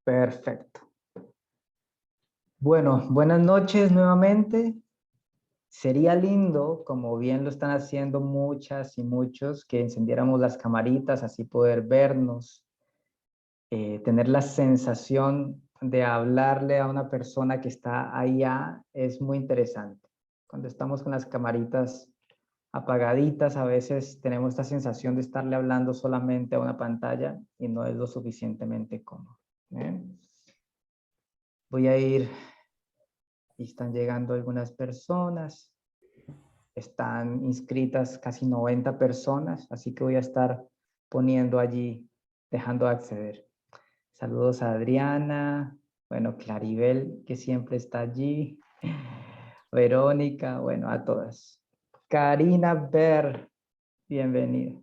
Perfecto. Bueno, buenas noches nuevamente. Sería lindo, como bien lo están haciendo muchas y muchos, que encendiéramos las camaritas, así poder vernos, tener la sensación de hablarle a una persona que está allá es muy interesante. Cuando estamos con las camaritas apagaditas, a veces tenemos esta sensación de estarle hablando solamente a una pantalla y no es lo suficientemente cómodo. Voy a ir, y están llegando algunas personas. Están inscritas casi 90 personas, así que voy a estar poniendo allí, dejando de acceder. Saludos a Adriana, bueno, Claribel, que siempre está allí, Verónica, bueno, a todas. Karina Ber, bienvenida.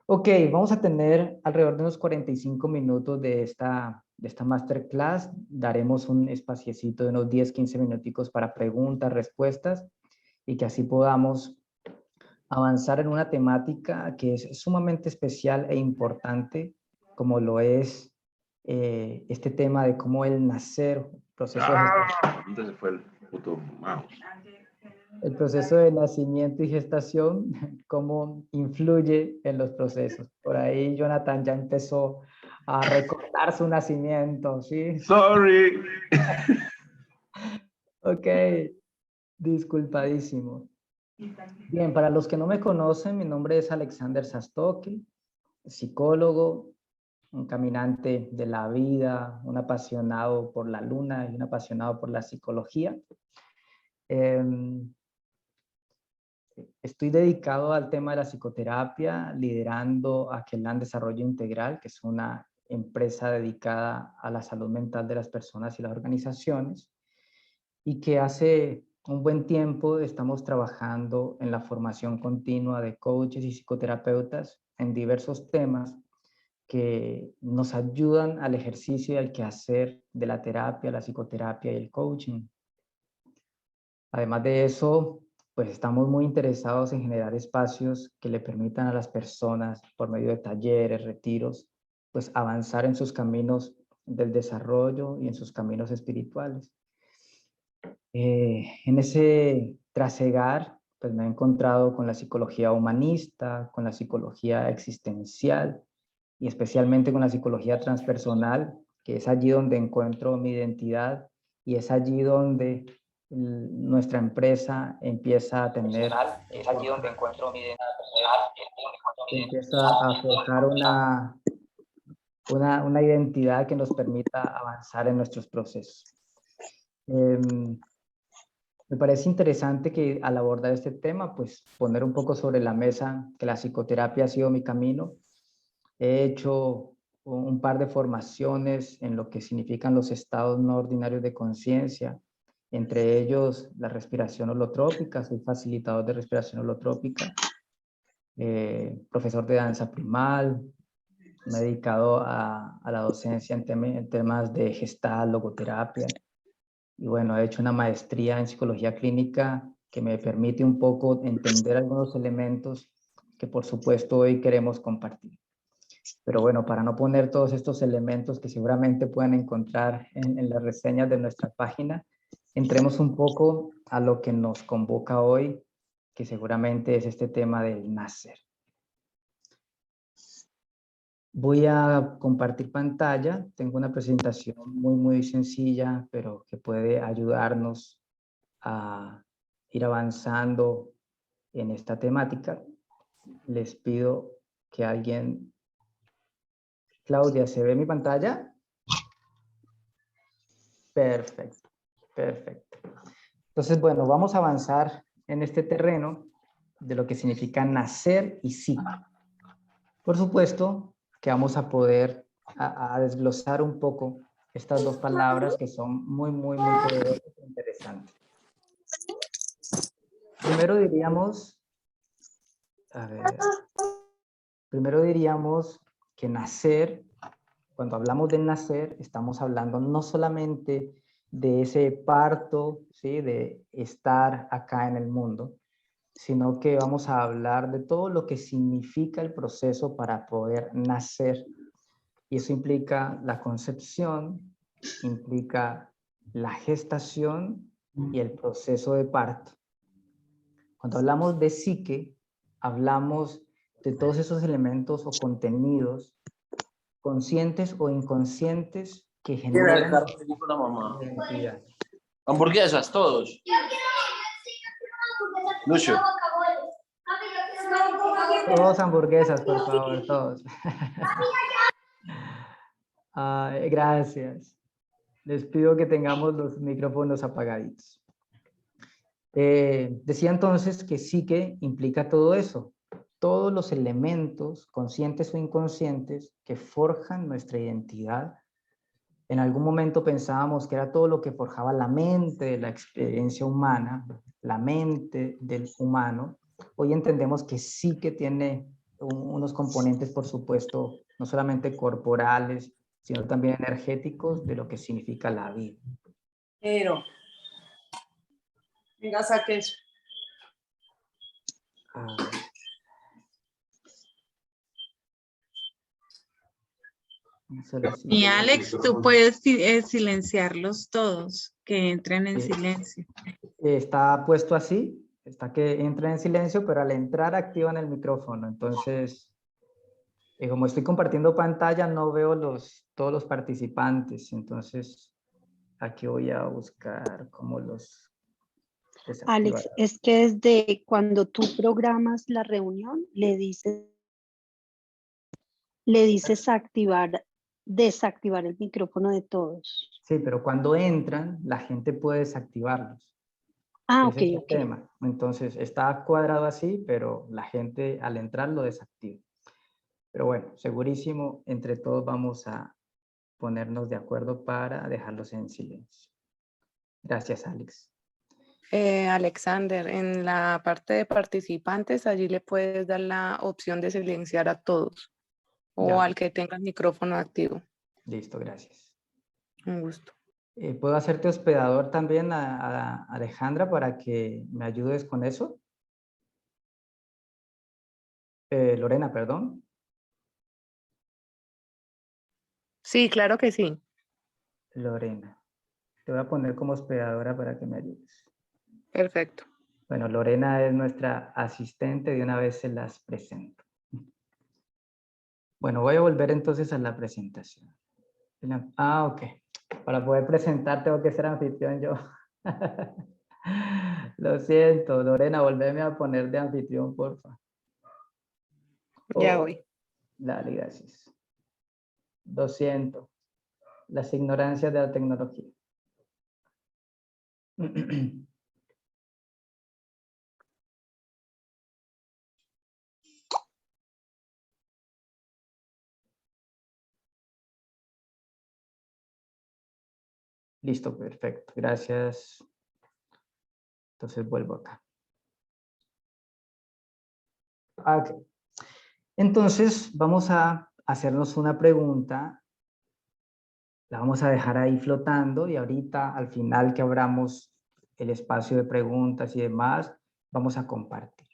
Ok, vamos a tener alrededor de unos 45 minutos de esta masterclass. Daremos un espaciecito de unos 10, 15 minuticos para preguntas, respuestas, y que así podamos avanzar en una temática que es sumamente especial e importante, como lo es este tema de cómo el nacer, proceso de gestación, ¿Dónde se fue el puto mouse? el proceso de nacimiento y gestación, cómo influye en los procesos. Por ahí Jonathan ya empezó a recordar su nacimiento, ¿sí? Sorry. Ok, disculpadísimo. Bien, para los que no me conocen, mi nombre es Alexander Sastoki, psicólogo, un caminante de la vida, un apasionado por la luna y un apasionado por la psicología. Estoy dedicado al tema de la psicoterapia, liderando Aquelan Desarrollo Integral, que es una empresa dedicada a la salud mental de las personas y las organizaciones, y que hace un buen tiempo estamos trabajando en la formación continua de coaches y psicoterapeutas en diversos temas que nos ayudan al ejercicio y al quehacer de la terapia, la psicoterapia y el coaching. Además de eso, pues estamos muy interesados en generar espacios que le permitan a las personas, por medio de talleres, retiros, pues avanzar en sus caminos del desarrollo y en sus caminos espirituales. En ese trasegar, pues me he encontrado con la psicología humanista, con la psicología existencial y especialmente con la psicología transpersonal, que es allí donde encuentro mi identidad y es allí donde nuestra empresa empieza a tener, Es allí donde encuentro mi identidad personal, empieza a forjar una identidad que nos permita avanzar en nuestros procesos. Me parece interesante que al abordar este tema, pues poner un poco sobre la mesa que la psicoterapia ha sido mi camino. He hecho un par de formaciones en lo que significan los estados no ordinarios de conciencia, entre ellos la respiración holotrópica, soy facilitador de respiración holotrópica, profesor de danza primal, me he dedicado a la docencia en temas de gestal, logoterapia, y bueno, he hecho una maestría en psicología clínica que me permite un poco entender algunos elementos que por supuesto hoy queremos compartir. Pero bueno, para no poner todos estos elementos que seguramente pueden encontrar en las reseñas de nuestra página, entremos un poco a lo que nos convoca hoy, que seguramente es este tema del nacer. Voy a compartir pantalla. Tengo una presentación muy sencilla, pero que puede ayudarnos a ir avanzando en esta temática. Les pido que alguien... Claudia, ¿se ve mi pantalla? Perfecto, perfecto. Entonces, bueno, vamos a avanzar en este terreno de lo que significa nacer y psique. Por supuesto que vamos a poder a desglosar un poco estas dos palabras que son muy poderosas e interesantes. Primero diríamos, primero diríamos que nacer, cuando hablamos de nacer, estamos hablando no solamente de ese parto, ¿sí? De estar acá en el mundo, sino que vamos a hablar de todo lo que significa el proceso para poder nacer. Y eso implica la concepción, implica la gestación y el proceso de parto. Cuando hablamos de psique, hablamos de todos esos elementos o contenidos conscientes o inconscientes que generan la identidad. Hamburguesas, todos. Lucio. Todos hamburguesas, por favor, todos. Gracias. Les pido que tengamos los micrófonos apagaditos. Decía entonces que psique implica todo eso, todos los elementos conscientes o inconscientes que forjan nuestra identidad. En algún momento pensábamos que era todo lo que forjaba la mente de la experiencia humana, la mente del humano. Hoy entendemos que sí que tiene unos componentes, por supuesto, no solamente corporales, sino también energéticos de lo que significa la vida. Pero, venga, saque eso. Y Alex, tú puedes silenciarlos todos, que entren en silencio. Está puesto así, está que entra en silencio, pero al entrar activan el micrófono. Entonces, como estoy compartiendo pantalla, no veo todos los participantes. Entonces, aquí voy a buscar cómo los desactivar. Alex, es que desde cuando tú programas la reunión, le dices desactivar el micrófono de todos. Sí, pero cuando entran, la gente puede desactivarlos. Ah, Ese es el ok. tema. Entonces, está cuadrado así, pero la gente al entrar lo desactiva. Pero bueno, segurísimo, entre todos vamos a ponernos de acuerdo para dejarlos en silencio. Gracias, Alex. Alexander, en la parte de participantes, allí le puedes dar la opción de silenciar a todos o Ya. al que tenga el micrófono activo. Listo, gracias. Un gusto. ¿Puedo hacerte hospedador también a Alejandra para que me ayudes con eso? Lorena, perdón. Sí, claro que sí. Lorena. Te voy a poner como hospedadora para que me ayudes. Perfecto. Bueno, Lorena es nuestra asistente, de una vez se las presento. Bueno, voy a volver entonces a la presentación. Ok. Para poder presentar tengo que ser anfitrión yo. Lo siento, Lorena, volveme a poner de anfitrión, porfa. Ya voy. Dale, gracias. 200. Las ignorancias de la tecnología. Listo, perfecto. Gracias. Entonces vuelvo acá. Okay. Entonces vamos a hacernos una pregunta. La vamos a dejar ahí flotando y ahorita al final que abramos el espacio de preguntas y demás, vamos a compartir.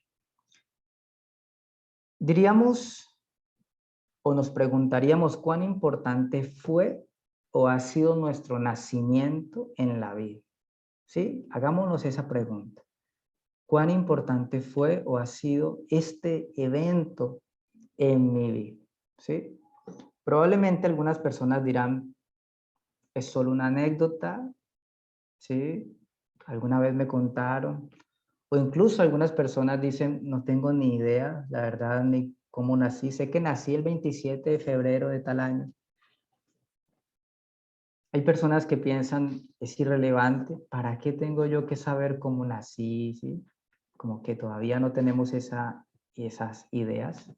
Diríamos o nos preguntaríamos cuán importante fue o ha sido nuestro nacimiento en la vida. ¿Sí? Hagámonos esa pregunta. ¿Cuán importante fue o ha sido este evento en mi vida? ¿Sí? Probablemente algunas personas dirán, es solo una anécdota, ¿sí? Alguna vez me contaron, o incluso algunas personas dicen, no tengo ni idea, la verdad, ni cómo nací. Sé que nací el 27 de febrero de tal año. Hay personas que piensan, es irrelevante, ¿para qué tengo yo que saber cómo nací? ¿Sí? Como que todavía no tenemos esas ideas.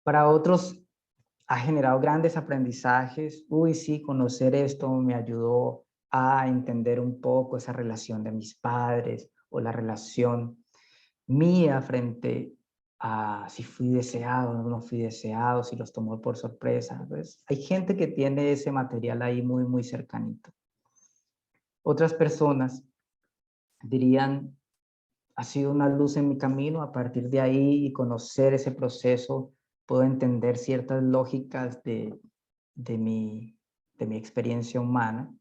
Para otros ha generado grandes aprendizajes. Uy, sí, conocer esto me ayudó a entender un poco esa relación de mis padres o la relación mía frente a si fui deseado o no fui deseado, si los tomó por sorpresa. Pues, hay gente que tiene ese material ahí muy, muy cercanito. Otras personas dirían, ha sido una luz en mi camino a partir de ahí y conocer ese proceso puedo entender ciertas lógicas de mi experiencia humana.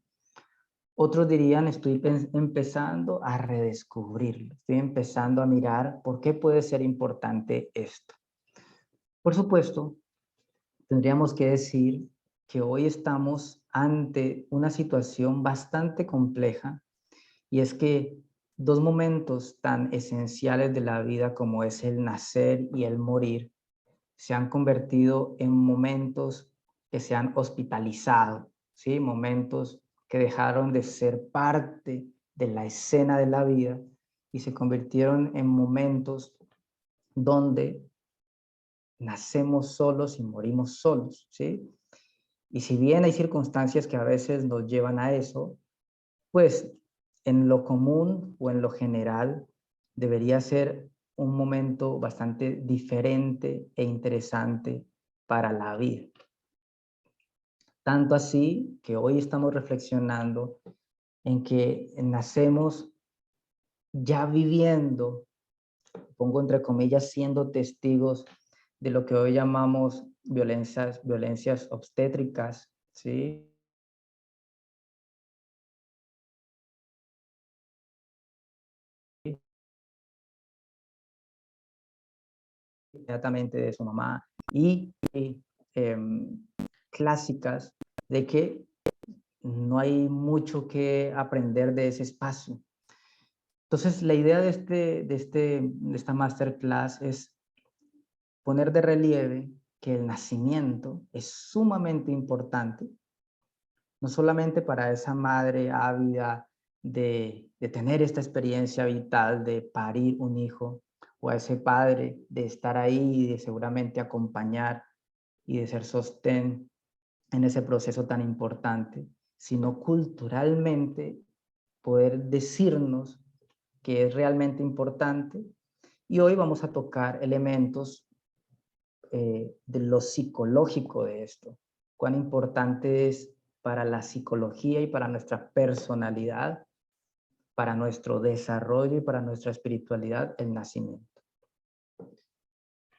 Otros dirían, estoy empezando a redescubrirlo, estoy empezando a mirar por qué puede ser importante esto. Por supuesto, tendríamos que decir que hoy estamos ante una situación bastante compleja, y es que dos momentos tan esenciales de la vida como es el nacer y el morir se han convertido en momentos que se han hospitalizado, ¿sí? Momentos que dejaron de ser parte de la escena de la vida y se convirtieron en momentos donde nacemos solos y morimos solos, ¿sí? Y si bien hay circunstancias que a veces nos llevan a eso, pues en lo común o en lo general debería ser un momento bastante diferente e interesante para la vida. Tanto así que hoy estamos reflexionando en que nacemos ya viviendo, pongo entre comillas, siendo testigos de lo que hoy llamamos violencias obstétricas, ¿sí? Inmediatamente de su mamá y clásicas de que no hay mucho que aprender de ese espacio. Entonces, la idea de esta masterclass es poner de relieve que el nacimiento es sumamente importante, no solamente para esa madre ávida de tener esta experiencia vital de parir un hijo, o a ese padre de estar ahí y de seguramente acompañar y de ser sostén en ese proceso tan importante, sino culturalmente poder decirnos que es realmente importante. Y hoy vamos a tocar elementos de lo psicológico de esto, cuán importante es para la psicología y para nuestra personalidad, para nuestro desarrollo y para nuestra espiritualidad, el nacimiento.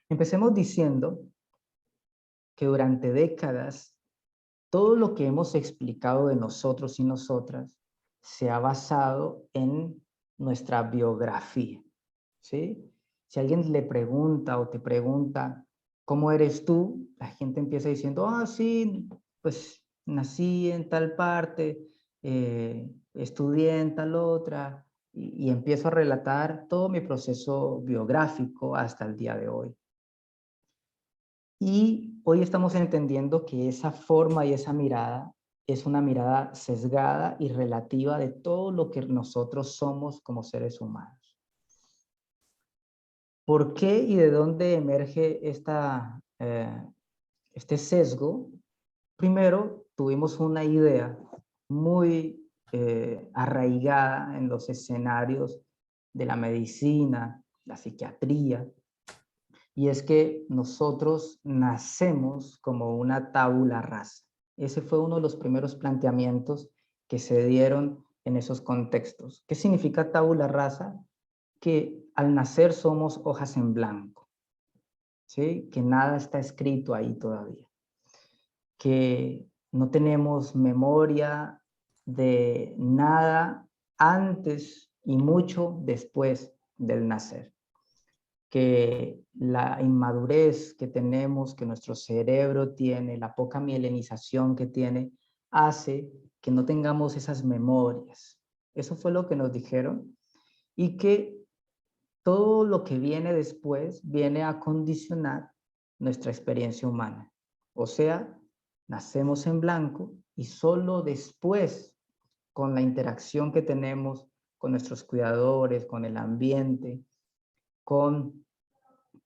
Empecemos diciendo que durante décadas todo lo que hemos explicado de nosotros y nosotras se ha basado en nuestra biografía, ¿sí? Si alguien le pregunta o te pregunta, ¿cómo eres tú? La gente empieza diciendo, ah, sí, pues nací en tal parte, estudié en tal otra, y empiezo a relatar todo mi proceso biográfico hasta el día de hoy. Y hoy estamos entendiendo que esa forma y esa mirada es una mirada sesgada y relativa de todo lo que nosotros somos como seres humanos. ¿Por qué y de dónde emerge este sesgo? Primero, tuvimos una idea muy arraigada en los escenarios de la medicina, la psiquiatría, y es que nosotros nacemos como una tabula rasa. Ese fue uno de los primeros planteamientos que se dieron en esos contextos. ¿Qué significa tabula rasa? Que al nacer somos hojas en blanco, ¿sí? Que nada está escrito ahí todavía, que no tenemos memoria de nada antes y mucho después del nacer, que la inmadurez que tenemos, que nuestro cerebro tiene, la poca mielinización que tiene, hace que no tengamos esas memorias. Eso fue lo que nos dijeron, y que todo lo que viene después viene a condicionar nuestra experiencia humana. O sea, nacemos en blanco y solo después, con la interacción que tenemos con nuestros cuidadores, con el ambiente, con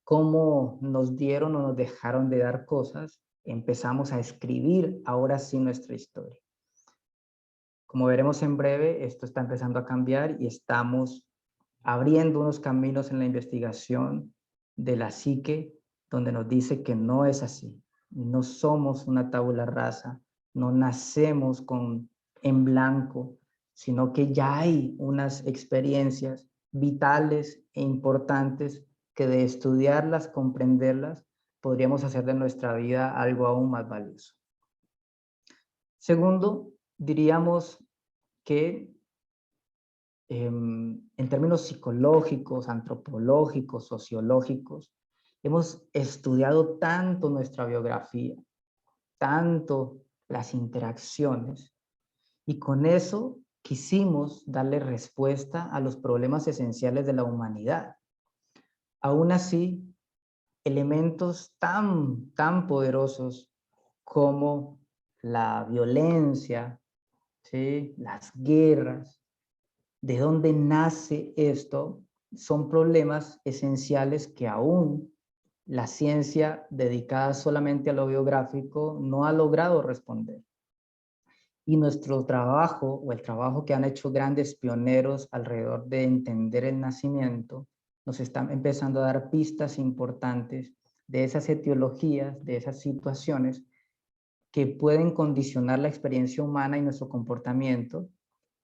cómo nos dieron o nos dejaron de dar cosas, empezamos a escribir ahora sí nuestra historia. Como veremos en breve, esto está empezando a cambiar y estamos abriendo unos caminos en la investigación de la psique, donde nos dice que no es así. No somos una tabula rasa, no nacemos en blanco, sino que ya hay unas experiencias vitales e importantes que de estudiarlas, comprenderlas, podríamos hacer de nuestra vida algo aún más valioso. Segundo, diríamos que en términos psicológicos, antropológicos, sociológicos, hemos estudiado tanto nuestra biografía, tanto las interacciones, y con eso quisimos darle respuesta a los problemas esenciales de la humanidad. Aún así, elementos tan poderosos como la violencia, ¿sí?, las guerras, ¿de dónde nace esto? Son problemas esenciales que aún la ciencia dedicada solamente a lo biográfico no ha logrado responder. Y nuestro trabajo, o el trabajo que han hecho grandes pioneros alrededor de entender el nacimiento, nos están empezando a dar pistas importantes de esas etiologías, de esas situaciones que pueden condicionar la experiencia humana y nuestro comportamiento,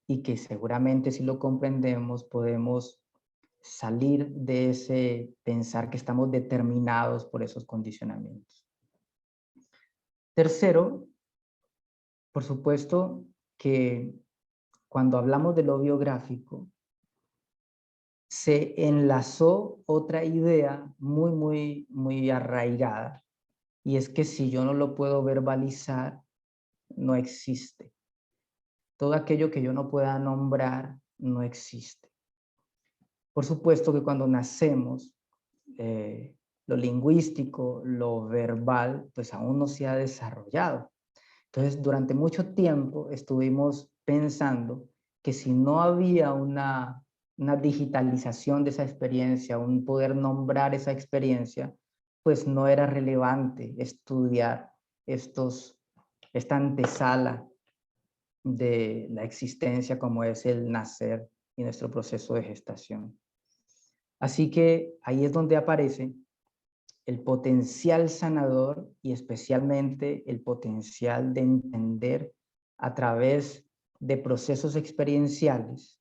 y que seguramente si lo comprendemos podemos salir de ese pensar que estamos determinados por esos condicionamientos. Tercero, por supuesto que cuando hablamos de lo biográfico, se enlazó otra idea muy arraigada, y es que si yo no lo puedo verbalizar, no existe. Todo aquello que yo no pueda nombrar no existe. Por supuesto que cuando nacemos, lo lingüístico, lo verbal, pues aún no se ha desarrollado. Entonces, durante mucho tiempo estuvimos pensando que si no había una digitalización de esa experiencia, un poder nombrar esa experiencia, pues no era relevante estudiar esta antesala de la existencia como es el nacer y nuestro proceso de gestación. Así que ahí es donde aparece el potencial sanador y especialmente el potencial de entender a través de procesos experienciales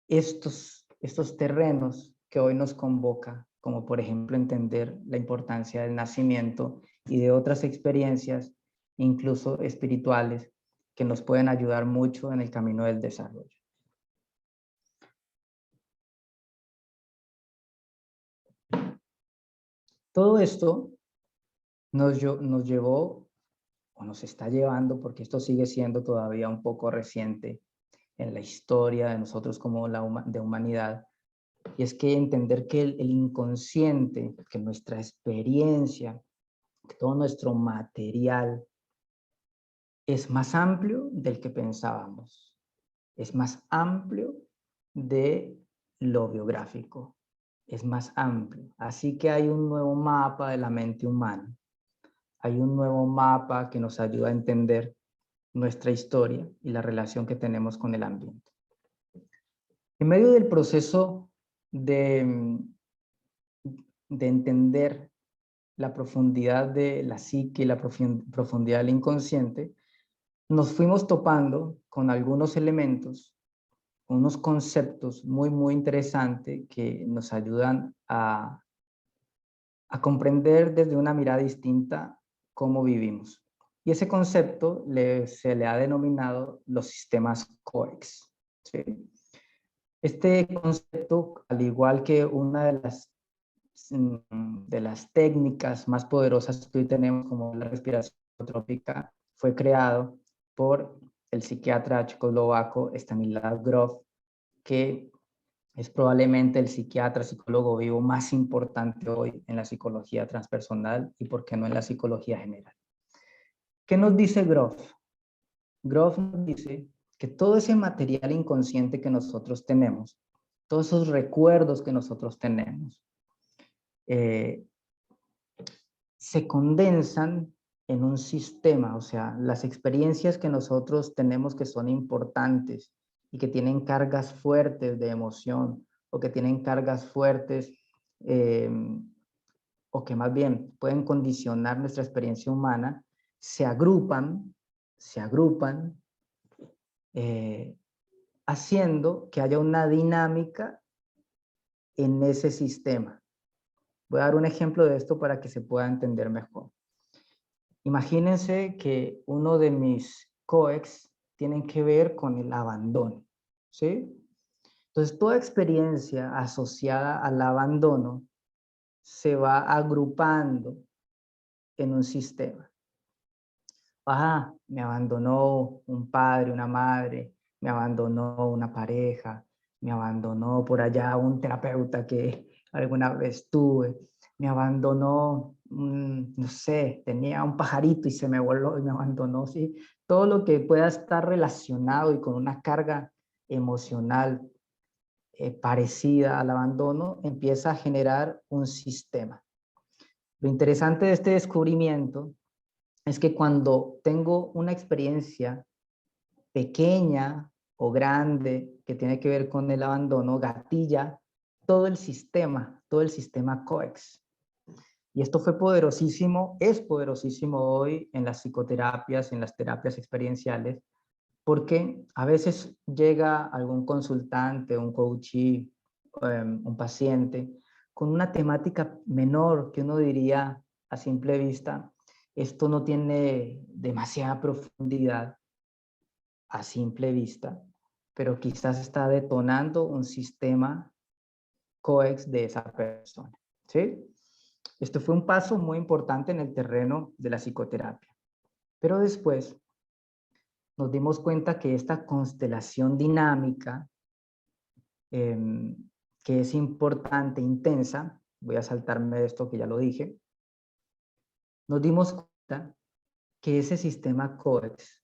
estos terrenos que hoy nos convoca, como por ejemplo entender la importancia del nacimiento y de otras experiencias, incluso espirituales, que nos pueden ayudar mucho en el camino del desarrollo. Todo esto nos llevó, o nos está llevando, porque esto sigue siendo todavía un poco reciente en la historia de nosotros como de humanidad, y es que entender que el inconsciente, que nuestra experiencia, que todo nuestro material es más amplio del que pensábamos, es más amplio de lo biográfico, es más amplio. Así que hay un nuevo mapa de la mente humana, hay un nuevo mapa que nos ayuda a entender nuestra historia y la relación que tenemos con el ambiente. En medio del proceso de entender la profundidad de la psique y la profundidad del inconsciente, nos fuimos topando con algunos elementos, unos conceptos muy interesantes que nos ayudan a comprender desde una mirada distinta cómo vivimos. Y ese concepto se le ha denominado los sistemas COEX, ¿sí? Este concepto, al igual que una de las técnicas más poderosas que hoy tenemos, como la respiración holotrópica, fue creado por el psiquiatra checoslovaco Stanislav Grof, que es probablemente el psicólogo vivo más importante hoy en la psicología transpersonal y, por qué no, en la psicología general. ¿Qué nos dice Grof? Grof nos dice que todo ese material inconsciente que nosotros tenemos, todos esos recuerdos que nosotros tenemos, se condensan en un sistema, o sea, las experiencias que nosotros tenemos que son importantes y que tienen cargas fuertes de emoción, o que tienen cargas fuertes, o que más bien pueden condicionar nuestra experiencia humana, se agrupan, haciendo que haya una dinámica en ese sistema. Voy a dar un ejemplo de esto para que se pueda entender mejor. Imagínense que uno de mis COEX tienen que ver con el abandono, ¿sí? Entonces, toda experiencia asociada al abandono se va agrupando en un sistema. Ah, me abandonó un padre, una madre, me abandonó una pareja, me abandonó por allá un terapeuta que alguna vez tuve, me abandonó, no sé, tenía un pajarito y se me voló y me abandonó, ¿sí? Todo lo que pueda estar relacionado y con una carga emocional parecida al abandono empieza a generar un sistema. Lo interesante de este descubrimiento es que cuando tengo una experiencia pequeña o grande que tiene que ver con el abandono, gatilla todo el sistema COEX. Y esto fue poderosísimo, es poderosísimo hoy en las psicoterapias, en las terapias experienciales, porque a veces llega algún consultante, un coachee, un paciente, con una temática menor que uno diría a simple vista, esto no tiene demasiada profundidad a simple vista, pero quizás está detonando un sistema COEX de esa persona, ¿sí? Esto fue un paso muy importante en el terreno de la psicoterapia. Pero después nos dimos cuenta que esta constelación dinámica, que es importante, intensa, voy a saltarme esto que ya lo dije, nos dimos cuenta que ese sistema COEX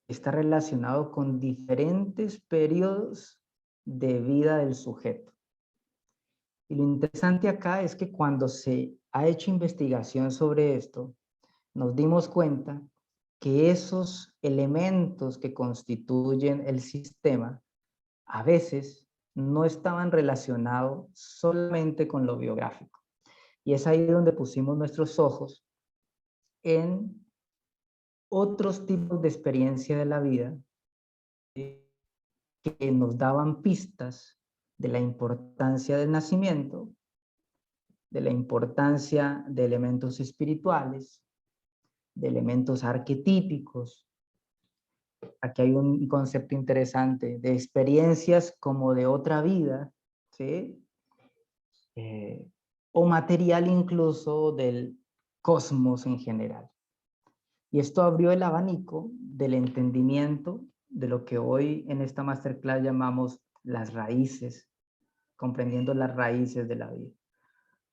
está relacionado con diferentes periodos de vida del sujeto. Y lo interesante acá es que cuando se ha hecho investigación sobre esto, nos dimos cuenta que esos elementos que constituyen el sistema a veces no estaban relacionados solamente con lo biográfico. Y es ahí donde pusimos nuestros ojos en otros tipos de experiencia de la vida que nos daban pistas de la importancia del nacimiento, de la importancia de elementos espirituales, de elementos arquetípicos. Aquí hay un concepto interesante de experiencias como de otra vida, ¿sí? O material incluso del cosmos en general. Y esto abrió el abanico del entendimiento de lo que hoy en esta masterclass llamamos las raíces, comprendiendo las raíces de la vida.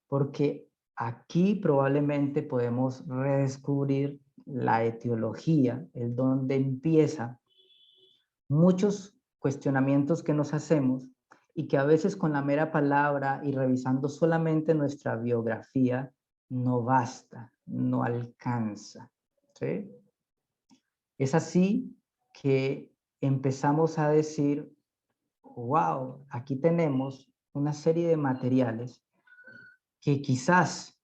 Porque aquí probablemente podemos redescubrir la etiología, el donde empieza muchos cuestionamientos que nos hacemos y que a veces con la mera palabra y revisando solamente nuestra biografía no basta, no alcanza, ¿sí? Es así que empezamos a decir, wow, aquí tenemos una serie de materiales que quizás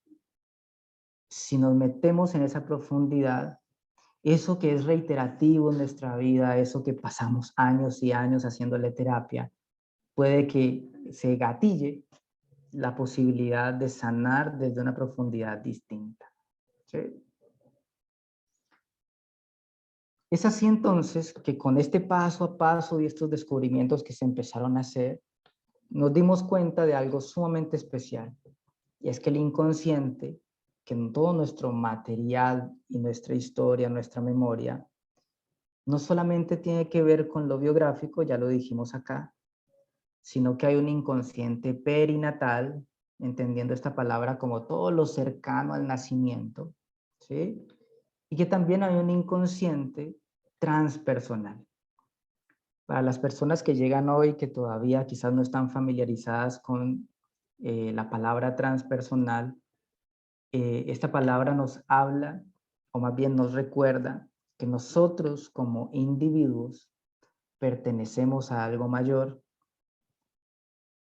si nos metemos en esa profundidad, eso que es reiterativo en nuestra vida, eso que pasamos años y años haciéndole terapia, puede que se gatille la posibilidad de sanar desde una profundidad distinta, ¿sí? Es así entonces que con este paso a paso y estos descubrimientos que se empezaron a hacer, nos dimos cuenta de algo sumamente especial, y es que el inconsciente, que en todo nuestro material y nuestra historia, nuestra memoria, no solamente tiene que ver con lo biográfico, ya lo dijimos acá, sino que hay un inconsciente perinatal, entendiendo esta palabra como todo lo cercano al nacimiento, ¿sí? Y que también hay un inconsciente transpersonal. Para las personas que llegan hoy, que todavía quizás no están familiarizadas con la palabra transpersonal, esta palabra nos habla, o más bien nos recuerda, que nosotros como individuos pertenecemos a algo mayor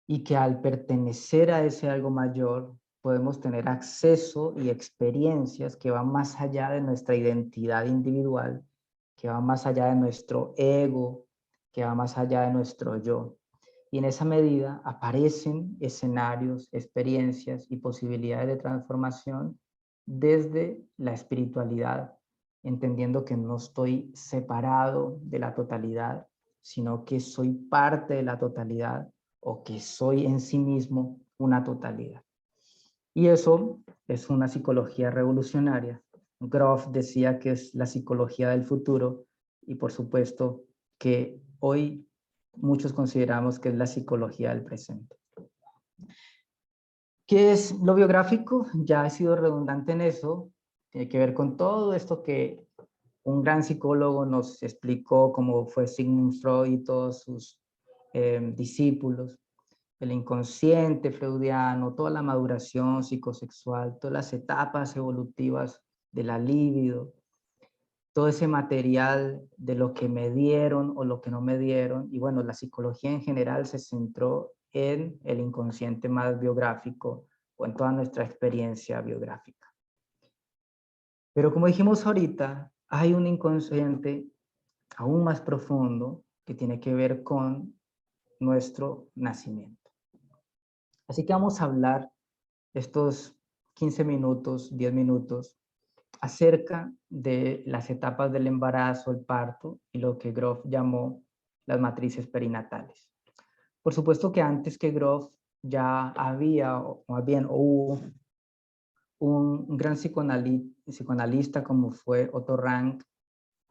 y que al pertenecer a ese algo mayor podemos tener acceso y experiencias que van más allá de nuestra identidad individual, que van más allá de nuestro ego, que va más allá de nuestro yo. Y en esa medida aparecen escenarios, experiencias y posibilidades de transformación desde la espiritualidad, entendiendo que no estoy separado de la totalidad, sino que soy parte de la totalidad o que soy en sí mismo una totalidad. Y eso es una psicología revolucionaria. Grof decía que es la psicología del futuro y por supuesto que hoy muchos consideramos que es la psicología del presente. ¿Qué es lo biográfico? Ya he sido redundante en eso. Tiene que ver con todo esto que un gran psicólogo nos explicó, como fue Sigmund Freud y todos sus discípulos. El inconsciente freudiano, toda la maduración psicosexual, todas las etapas evolutivas de la libido, todo ese material de lo que me dieron o lo que no me dieron. Y bueno, la psicología en general se centró en el inconsciente más biográfico o en toda nuestra experiencia biográfica. Pero como dijimos ahorita, hay un inconsciente aún más profundo que tiene que ver con nuestro nacimiento. Así que vamos a hablar estos 15 minutos, 10 minutos, acerca de las etapas del embarazo, el parto y lo que Grof llamó las matrices perinatales. Por supuesto que antes que Grof ya había, o más bien hubo, un gran psicoanalista como fue Otto Rank,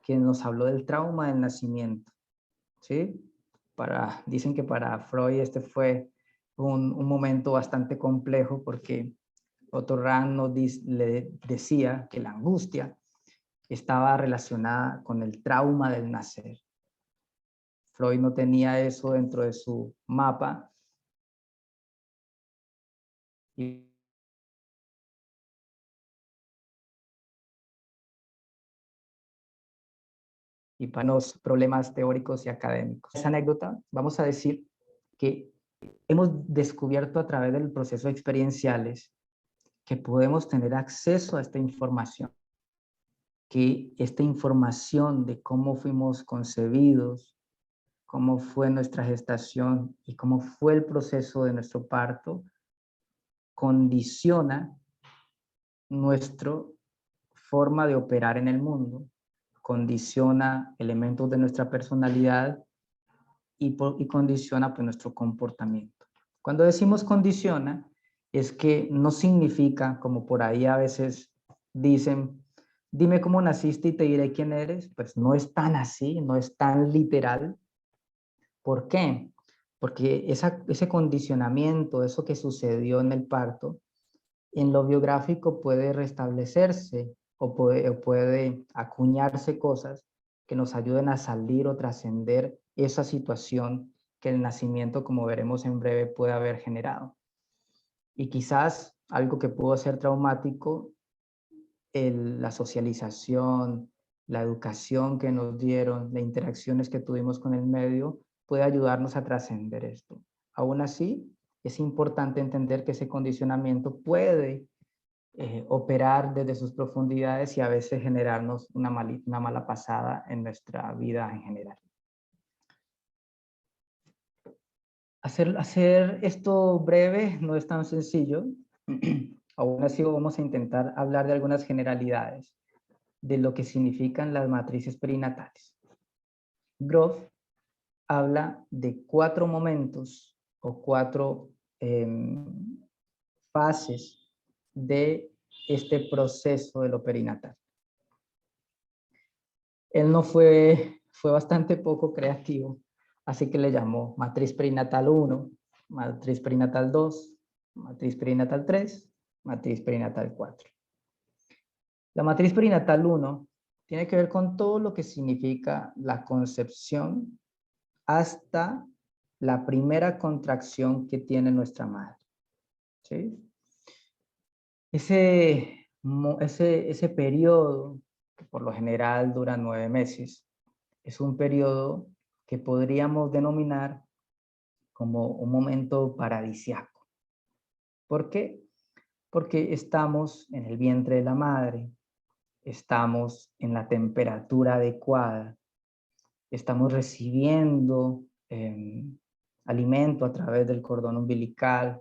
quien nos habló del trauma del nacimiento. ¿Sí? Dicen que para Freud este fue un momento bastante complejo porque Otto Rank le decía que la angustia estaba relacionada con el trauma del nacer. Freud no tenía eso dentro de su mapa. Y para los problemas teóricos y académicos. Esa anécdota, vamos a decir que hemos descubierto a través del proceso experienciales que podemos tener acceso a esta información, que esta información de cómo fuimos concebidos, cómo fue nuestra gestación y cómo fue el proceso de nuestro parto, condiciona nuestra forma de operar en el mundo, condiciona elementos de nuestra personalidad y condiciona pues, nuestro comportamiento. Cuando decimos condiciona, es que no significa, como por ahí a veces dicen, dime cómo naciste y te diré quién eres. Pues no es tan así, no es tan literal. ¿Por qué? Porque ese condicionamiento, eso que sucedió en el parto, en lo biográfico puede restablecerse o puede acuñarse cosas que nos ayuden a salir o trascender esa situación que el nacimiento, como veremos en breve, puede haber generado. Y quizás algo que pudo ser traumático, la socialización, la educación que nos dieron, las interacciones que tuvimos con el medio, puede ayudarnos a trascender esto. Aún así, es importante entender que ese condicionamiento puede operar desde sus profundidades y a veces generarnos una mala pasada en nuestra vida en general. Hacer esto breve no es tan sencillo. Aún así vamos a intentar hablar de algunas generalidades de lo que significan las matrices perinatales. Grof habla de 4 momentos o 4 fases de este proceso de lo perinatal. Él no fue bastante poco creativo, así que le llamó matriz perinatal 1, matriz perinatal 2, matriz perinatal 3, matriz perinatal 4. La matriz perinatal 1 tiene que ver con todo lo que significa la concepción hasta la primera contracción que tiene nuestra madre. ¿Sí? Ese periodo, que por lo general dura 9 meses, es un periodo que podríamos denominar como un momento paradisiaco. ¿Por qué? Porque estamos en el vientre de la madre, estamos en la temperatura adecuada, estamos recibiendo alimento a través del cordón umbilical.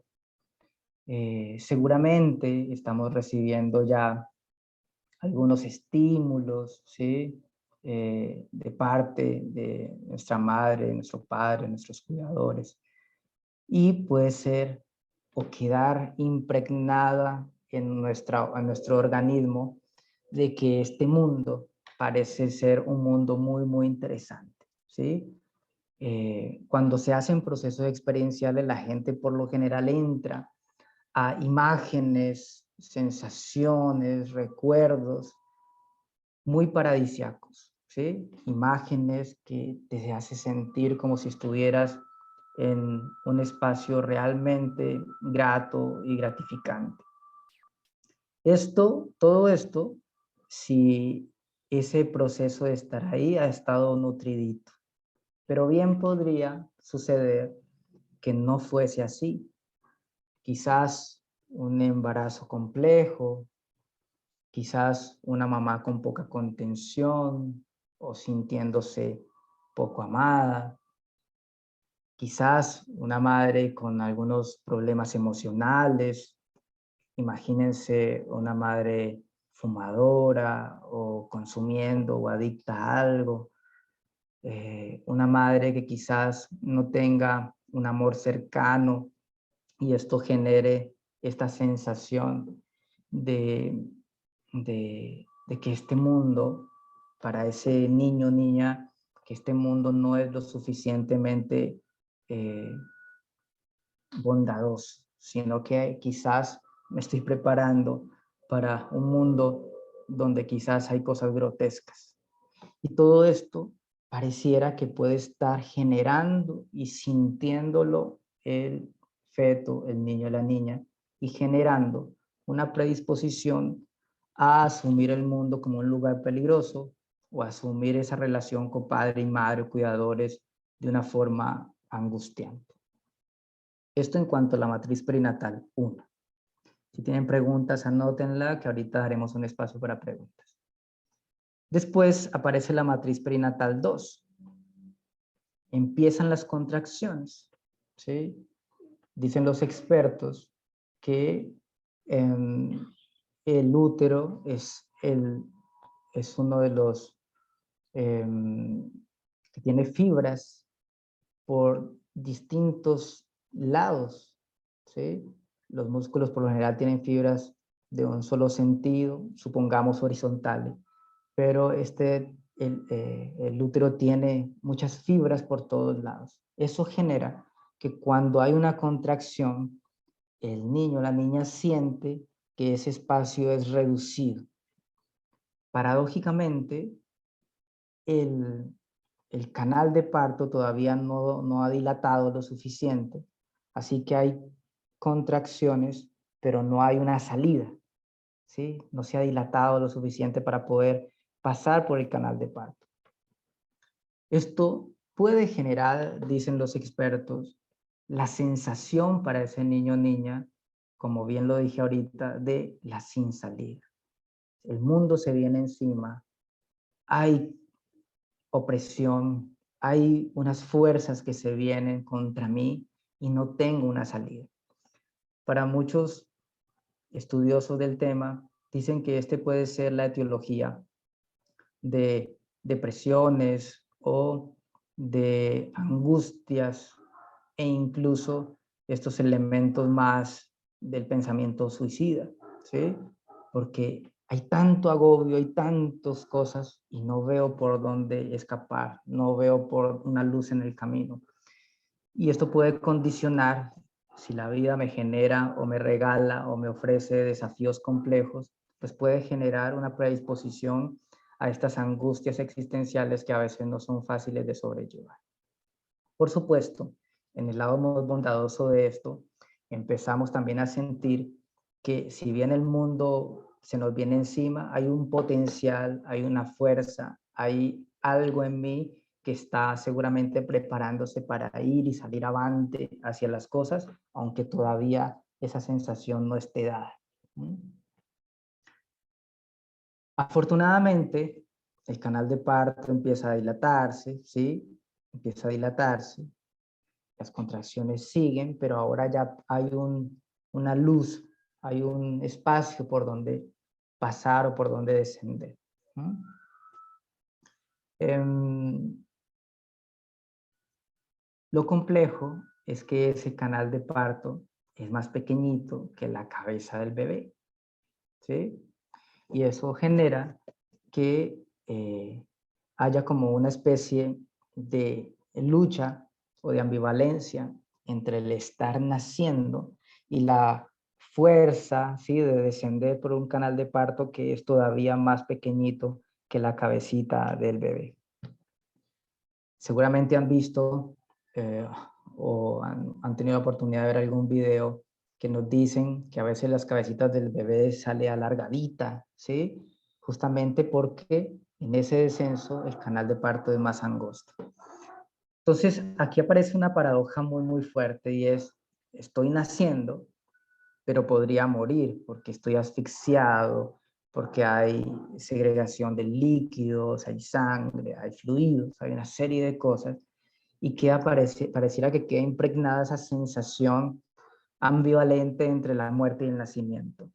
Seguramente estamos recibiendo ya algunos estímulos, ¿sí? De parte de nuestra madre, nuestro padre, nuestros cuidadores. Y puede ser o quedar impregnada en nuestro organismo de que este mundo parece ser un mundo muy, muy interesante, ¿sí? Cuando se hacen procesos experienciales, la gente por lo general entra a imágenes, sensaciones, recuerdos muy paradisíacos, ¿sí? Imágenes que te hace sentir como si estuvieras en un espacio realmente grato y gratificante. Todo esto, si ese proceso de estar ahí ha estado nutridito, pero bien podría suceder que no fuese así. Quizás un embarazo complejo, quizás una mamá con poca contención o sintiéndose poco amada, quizás una madre con algunos problemas emocionales. Imagínense una madre fumadora o consumiendo o adicta a algo, una madre que quizás no tenga un amor cercano y esto genere esta sensación de que este mundo, para ese niño o niña, que este mundo no es lo suficientemente bondadoso, sino que quizás me estoy preparando para un mundo donde quizás hay cosas grotescas. Y todo esto pareciera que puede estar generando y sintiéndolo el feto, el niño, la niña, y generando una predisposición a asumir el mundo como un lugar peligroso o asumir esa relación con padre y madre, cuidadores, de una forma angustiante. Esto en cuanto a la matriz perinatal 1. Si tienen preguntas, anótenla, que ahorita daremos un espacio para preguntas. Después aparece la matriz perinatal 2. Empiezan las contracciones, ¿sí? Dicen los expertos que el útero es uno de los que tiene fibras por distintos lados, ¿sí? Los músculos por lo general tienen fibras de un solo sentido, supongamos horizontales, pero el útero tiene muchas fibras por todos lados. Eso genera que cuando hay una contracción, el niño o la niña siente que ese espacio es reducido. Paradójicamente, el canal de parto todavía no ha dilatado lo suficiente, así que hay contracciones, pero no hay una salida, ¿sí? No se ha dilatado lo suficiente para poder pasar por el canal de parto. Esto puede generar, dicen los expertos, la sensación para ese niño o niña, como bien lo dije ahorita, de la sin salida. El mundo se viene encima, hay opresión, hay unas fuerzas que se vienen contra mí y no tengo una salida. Para muchos estudiosos del tema, dicen que este puede ser la etiología de depresiones o de angustias e incluso estos elementos más del pensamiento suicida, ¿sí? Porque hay tanto agobio, hay tantas cosas y no veo por dónde escapar, no veo por una luz en el camino. Y esto puede condicionar, si la vida me genera o me regala o me ofrece desafíos complejos, pues puede generar una predisposición a estas angustias existenciales que a veces no son fáciles de sobrellevar. Por supuesto, en el lado más bondadoso de esto, empezamos también a sentir que si bien el mundo se nos viene encima, hay un potencial, hay una fuerza, hay algo en mí que está seguramente preparándose para ir y salir avante hacia las cosas, aunque todavía esa sensación no esté dada. Afortunadamente, el canal de parto empieza a dilatarse, ¿sí? Empieza a dilatarse. las contracciones siguen, pero ahora ya hay una luz, hay un espacio por donde pasar o por donde descender. Lo complejo es que ese canal de parto es más pequeñito que la cabeza del bebé, ¿sí? Y eso genera que haya como una especie de lucha o de ambivalencia entre el estar naciendo y la fuerza, ¿sí?, de descender por un canal de parto que es todavía más pequeñito que la cabecita del bebé. Seguramente han visto o han tenido la oportunidad de ver algún video que nos dicen que a veces las cabecitas del bebé sale alargadita, ¿sí? Justamente porque en ese descenso el canal de parto es más angosto. Entonces, aquí aparece una paradoja muy fuerte y es, estoy naciendo, pero podría morir porque estoy asfixiado, porque hay segregación de líquidos, hay sangre, hay fluidos, hay una serie de cosas, y pareciera que queda impregnada esa sensación ambivalente entre la muerte y el nacimiento.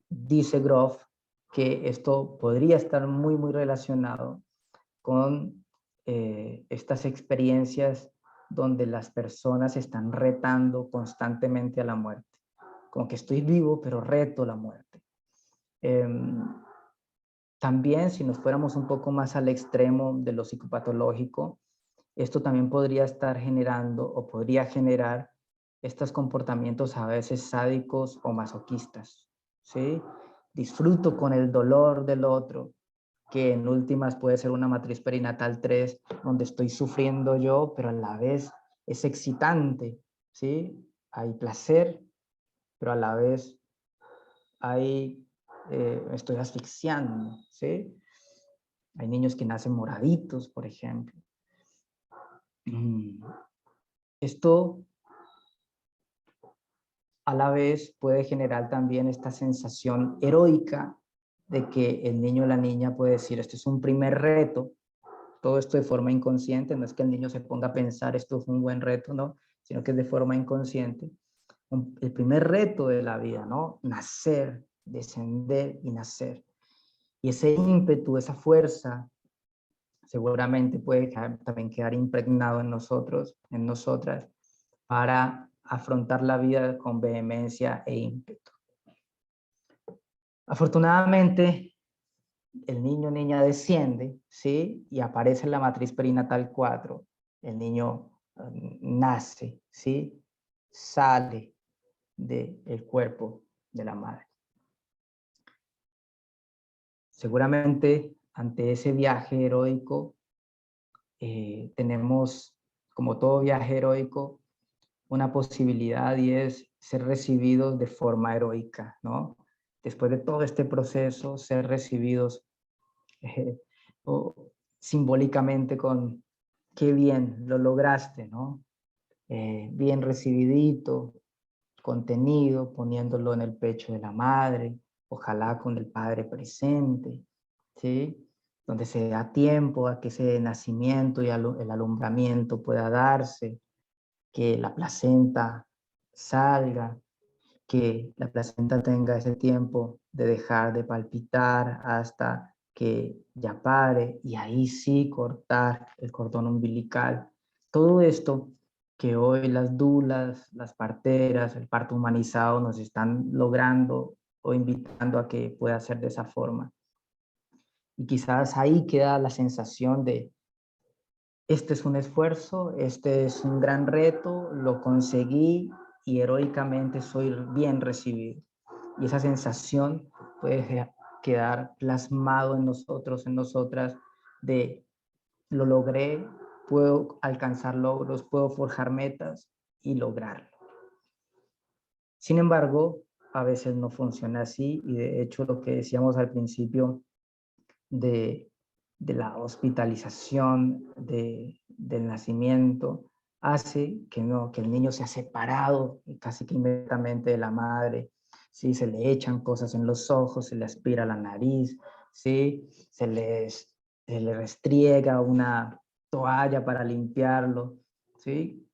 Dice Grof que esto podría estar muy relacionado con estas experiencias donde las personas están retando constantemente a la muerte. Como que estoy vivo, pero reto la muerte. También, si nos fuéramos un poco más al extremo de lo psicopatológico, esto también podría estar generando o podría generar estos comportamientos a veces sádicos o masoquistas, ¿sí? Disfruto con el dolor del otro, que en últimas puede ser una matriz perinatal 3, donde estoy sufriendo yo, pero a la vez es excitante, ¿sí? Hay placer, pero a la vez estoy asfixiando, ¿sí? Hay niños que nacen moraditos, por ejemplo. Esto a la vez puede generar también esta sensación heroica de que el niño o la niña puede decir, este es un primer reto, todo esto de forma inconsciente, no es que el niño se ponga a pensar esto es un buen reto, no, sino que es de forma inconsciente. El primer reto de la vida, ¿no? Nacer, descender y nacer. Y ese ímpetu, esa fuerza, seguramente puede también quedar impregnado en nosotros, en nosotras, para afrontar la vida con vehemencia e ímpetu. Afortunadamente, el niño o niña desciende, ¿sí? Y aparece la matriz perinatal 4. El niño nace, ¿sí? Sale del cuerpo de la madre. Seguramente, ante ese viaje heroico, tenemos, como todo viaje heroico, una posibilidad y es ser recibidos de forma heroica, ¿no? Después de todo este proceso, ser recibidos simbólicamente con qué bien, lo lograste, ¿no? Bien recibidito, contenido, poniéndolo en el pecho de la madre, ojalá con el padre presente, ¿sí? Donde se da tiempo a que ese nacimiento y el alumbramiento pueda darse, que la placenta salga, que la placenta tenga ese tiempo de dejar de palpitar hasta que ya pare y ahí sí cortar el cordón umbilical. Todo esto que hoy las dulas, las parteras, el parto humanizado nos están logrando o invitando a que pueda ser de esa forma. Y quizás ahí queda la sensación de este es un esfuerzo, este es un gran reto, lo conseguí y heroicamente soy bien recibido. Y esa sensación puede quedar plasmado en nosotros, en nosotras, de lo logré, puedo alcanzar logros, puedo forjar metas y lograrlo. Sin embargo, a veces no funciona así y de hecho lo que decíamos al principio de la hospitalización del nacimiento hace que el niño sea separado casi que inmediatamente de la madre, ¿sí? Se le echan cosas en los ojos, se le aspira la nariz, ¿sí? Se le restriega una toalla para limpiarlo, ¿sí?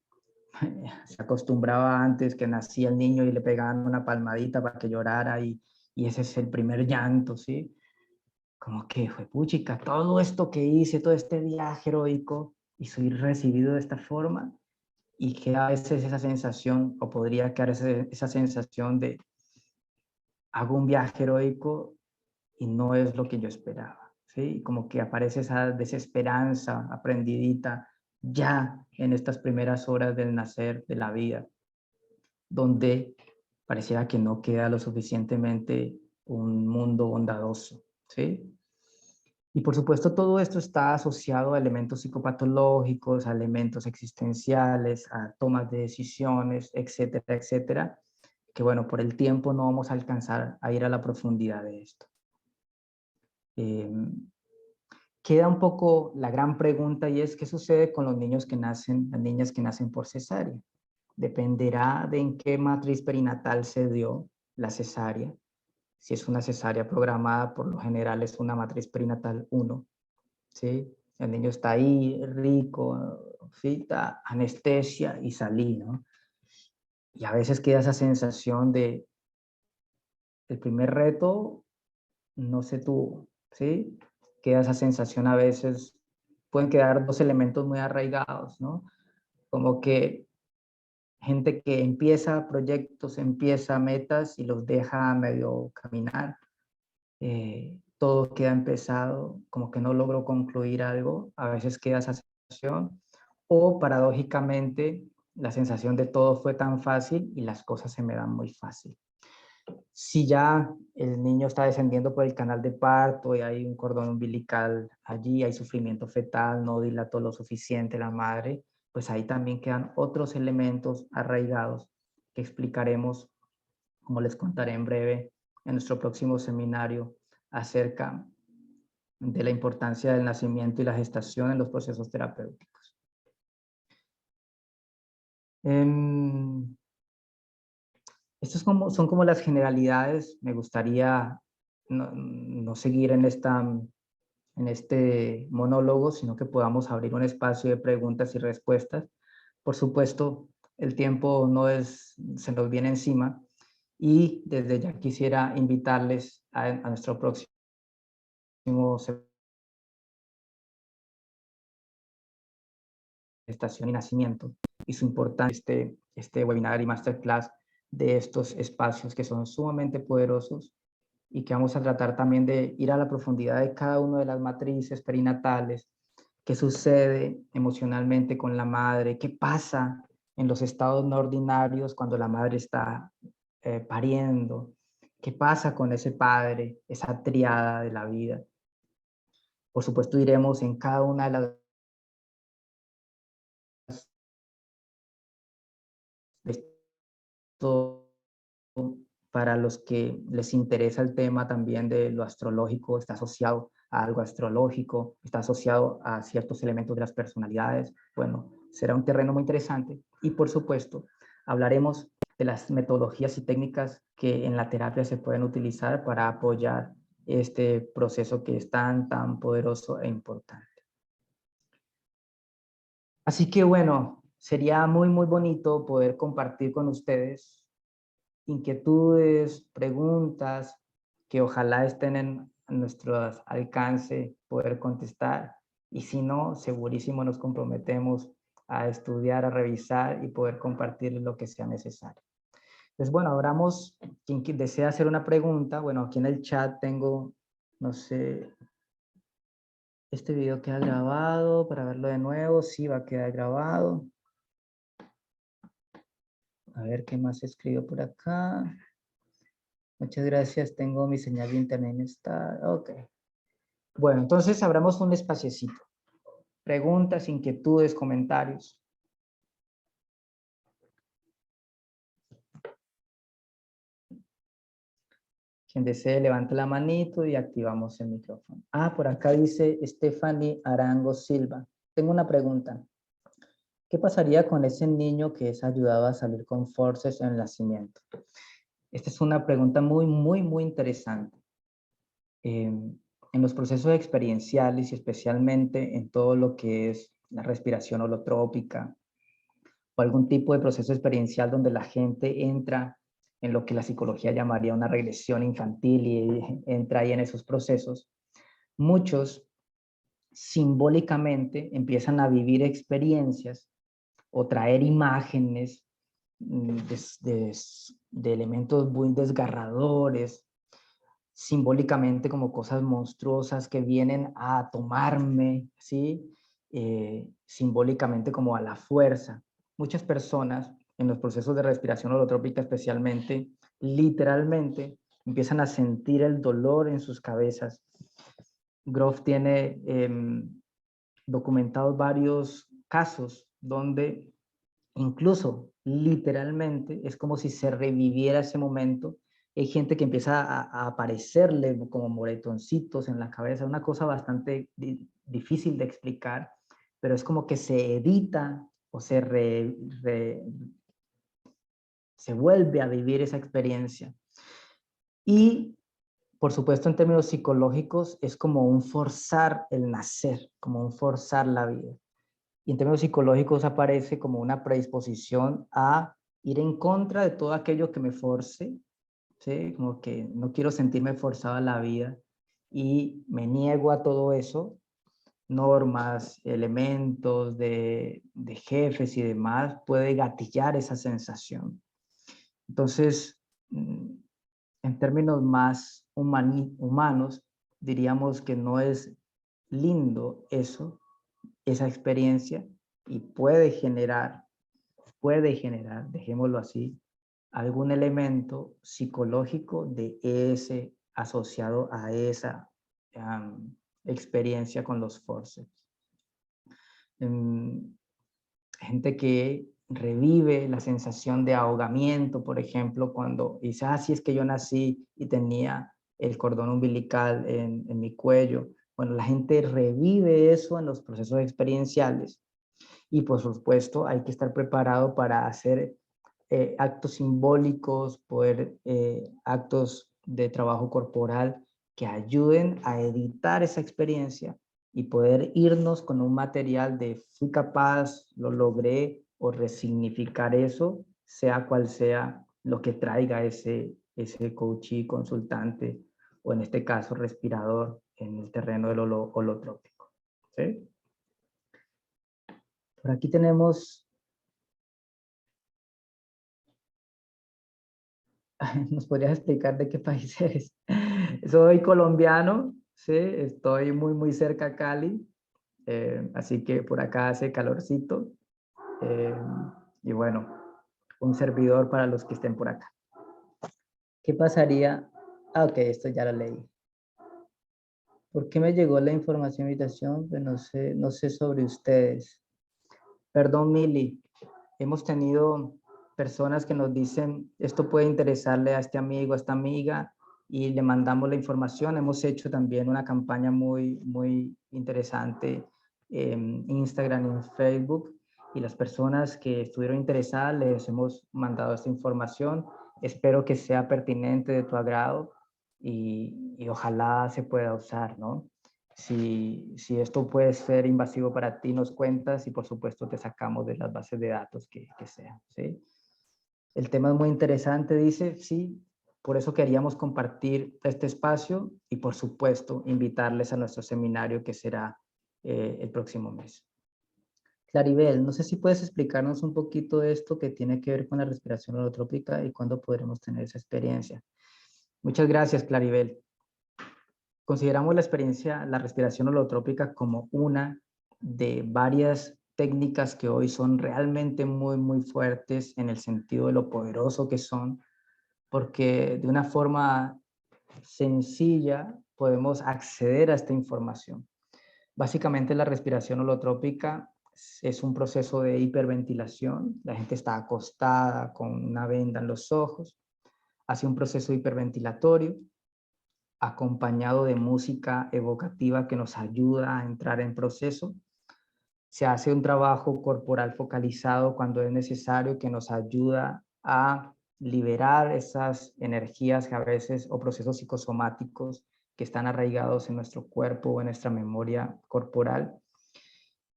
se acostumbraba antes que nacía el niño y le pegaban una palmadita para que llorara y ese es el primer llanto, ¿sí? Como que fue puchica, todo esto que hice, todo este viaje heroico y soy recibido de esta forma y queda a veces esa sensación, o podría quedar esa sensación de hago un viaje heroico y no es lo que yo esperaba, ¿sí? Como que aparece esa desesperanza aprendidita ya en estas primeras horas del nacer de la vida, donde pareciera que no queda lo suficientemente un mundo bondadoso, ¿sí? Y por supuesto todo esto está asociado a elementos psicopatológicos, a elementos existenciales, a tomas de decisiones, etcétera, etcétera, que bueno, por el tiempo no vamos a alcanzar a ir a la profundidad de esto. Queda un poco la gran pregunta y es ¿qué sucede con los niños que nacen, las niñas que nacen por cesárea? Dependerá de en qué matriz perinatal se dio la cesárea. Si es una cesárea programada, por lo general es una matriz perinatal 1, ¿sí? El niño está ahí, rico, fita, anestesia y salí, ¿no? Y a veces queda esa sensación de el primer reto no se tuvo, ¿sí? Queda esa sensación a veces, pueden quedar dos elementos muy arraigados, ¿no? Como que gente que empieza proyectos, empieza metas y los deja a medio caminar. Todo queda empezado, como que no logro concluir algo, a veces queda esa sensación, o paradójicamente la sensación de todo fue tan fácil y las cosas se me dan muy fácil. Si ya el niño está descendiendo por el canal de parto y hay un cordón umbilical allí, hay sufrimiento fetal, no dilató lo suficiente la madre, pues ahí también quedan otros elementos arraigados que explicaremos, como les contaré en breve, en nuestro próximo seminario acerca de la importancia del nacimiento y la gestación en los procesos terapéuticos. Estos son como las generalidades. Me gustaría no seguir en este monólogo, sino que podamos abrir un espacio de preguntas y respuestas. Por supuesto, el tiempo se nos viene encima y desde ya quisiera invitarles a nuestro próximo gestación y nacimiento y su importancia, este webinar y masterclass de estos espacios que son sumamente poderosos y que vamos a tratar también de ir a la profundidad de cada una de las matrices perinatales, qué sucede emocionalmente con la madre, qué pasa en los estados no ordinarios cuando la madre está pariendo, qué pasa con ese padre, esa triada de la vida. Por supuesto, iremos en cada una de las esto para los que les interesa el tema también de lo astrológico, está asociado a algo astrológico, está asociado a ciertos elementos de las personalidades. Bueno, será un terreno muy interesante y por supuesto hablaremos de las metodologías y técnicas que en la terapia se pueden utilizar para apoyar este proceso que es tan poderoso e importante. Así que bueno, sería muy bonito poder compartir con ustedes inquietudes, preguntas que ojalá estén en nuestro alcance poder contestar. Y si no, segurísimo nos comprometemos a estudiar, a revisar y poder compartir lo que sea necesario. Entonces, bueno, abramos, quien desea hacer una pregunta, bueno, aquí en el chat tengo, no sé, este video queda grabado para verlo de nuevo, sí va a quedar grabado. A ver qué más escribo por acá. Muchas gracias, tengo mi señal de internet está. Ok. Bueno, entonces abramos un espaciecito. Preguntas, inquietudes, comentarios. Quien desee, levante la manito y activamos el micrófono. Ah, por acá dice Stephanie Arango Silva. Tengo una pregunta. ¿Qué pasaría con ese niño que es ayudado a salir con forceps en el nacimiento? Esta es una pregunta muy interesante. En los procesos experienciales y especialmente en todo lo que es la respiración holotrópica o algún tipo de proceso experiencial donde la gente entra en lo que la psicología llamaría una regresión infantil y entra ahí en esos procesos, muchos simbólicamente empiezan a vivir experiencias o traer imágenes de elementos muy desgarradores, simbólicamente como cosas monstruosas que vienen a tomarme, ¿sí? Simbólicamente como a la fuerza. Muchas personas en los procesos de respiración holotrópica especialmente, literalmente empiezan a sentir el dolor en sus cabezas. Grof tiene documentados varios casos donde incluso literalmente es como si se reviviera ese momento. Hay gente que empieza a aparecerle como moretoncitos en la cabeza, una cosa bastante difícil de explicar, pero es como que se edita o se vuelve a vivir esa experiencia. Y por supuesto, en términos psicológicos, es como un forzar el nacer, como un forzar la vida. Y en términos psicológicos aparece como una predisposición a ir en contra de todo aquello que me force, ¿sí? Como que no quiero sentirme forzado a la vida y me niego a todo eso, normas, elementos de jefes y demás, puede gatillar esa sensación. Entonces, en términos más humanos, diríamos que no es lindo eso, esa experiencia, y puede generar, dejémoslo así, algún elemento psicológico de ese asociado a esa experiencia con los forceps. Gente que revive la sensación de ahogamiento, por ejemplo, cuando dice, sí, es que yo nací y tenía el cordón umbilical en mi cuello. Bueno, la gente revive eso en los procesos experienciales y por supuesto hay que estar preparado para hacer actos simbólicos, actos de trabajo corporal que ayuden a editar esa experiencia y poder irnos con un material de fui capaz, lo logré, o resignificar eso, sea cual sea lo que traiga ese coachee, consultante, o en este caso respirador, en el terreno del holotrópico. ¿Sí? Por aquí tenemos, ¿nos podrías explicar de qué país eres? Soy colombiano, sí, estoy muy cerca a Cali, así que por acá hace calorcito. Y bueno, un servidor para los que estén por acá. ¿Qué pasaría? Ok, esto ya lo leí. ¿Por qué me llegó la información invitación? Pues no sé sobre ustedes. Perdón, Mili. Hemos tenido personas que nos dicen, esto puede interesarle a este amigo, a esta amiga, y le mandamos la información. Hemos hecho también una campaña muy interesante en Instagram y en Facebook, y las personas que estuvieron interesadas les hemos mandado esta información. Espero que sea pertinente de tu agrado y ojalá se pueda usar, ¿no? Si esto puede ser invasivo para ti, nos cuentas y por supuesto te sacamos de las bases de datos que sean, ¿sí? El tema es muy interesante, dice, sí, por eso queríamos compartir este espacio y por supuesto invitarles a nuestro seminario que será el próximo mes. Claribel, no sé si puedes explicarnos un poquito de esto que tiene que ver con la respiración holotrópica y cuándo podremos tener esa experiencia. Muchas gracias, Claribel. Consideramos la experiencia, la respiración holotrópica, como una de varias técnicas que hoy son realmente muy fuertes en el sentido de lo poderoso que son, porque de una forma sencilla podemos acceder a esta información. Básicamente la respiración holotrópica es un proceso de hiperventilación. La gente está acostada con una venda en los ojos, hace un proceso hiperventilatorio acompañado de música evocativa que nos ayuda a entrar en proceso. Se hace un trabajo corporal focalizado cuando es necesario que nos ayuda a liberar esas energías que a veces o procesos psicosomáticos que están arraigados en nuestro cuerpo o en nuestra memoria corporal.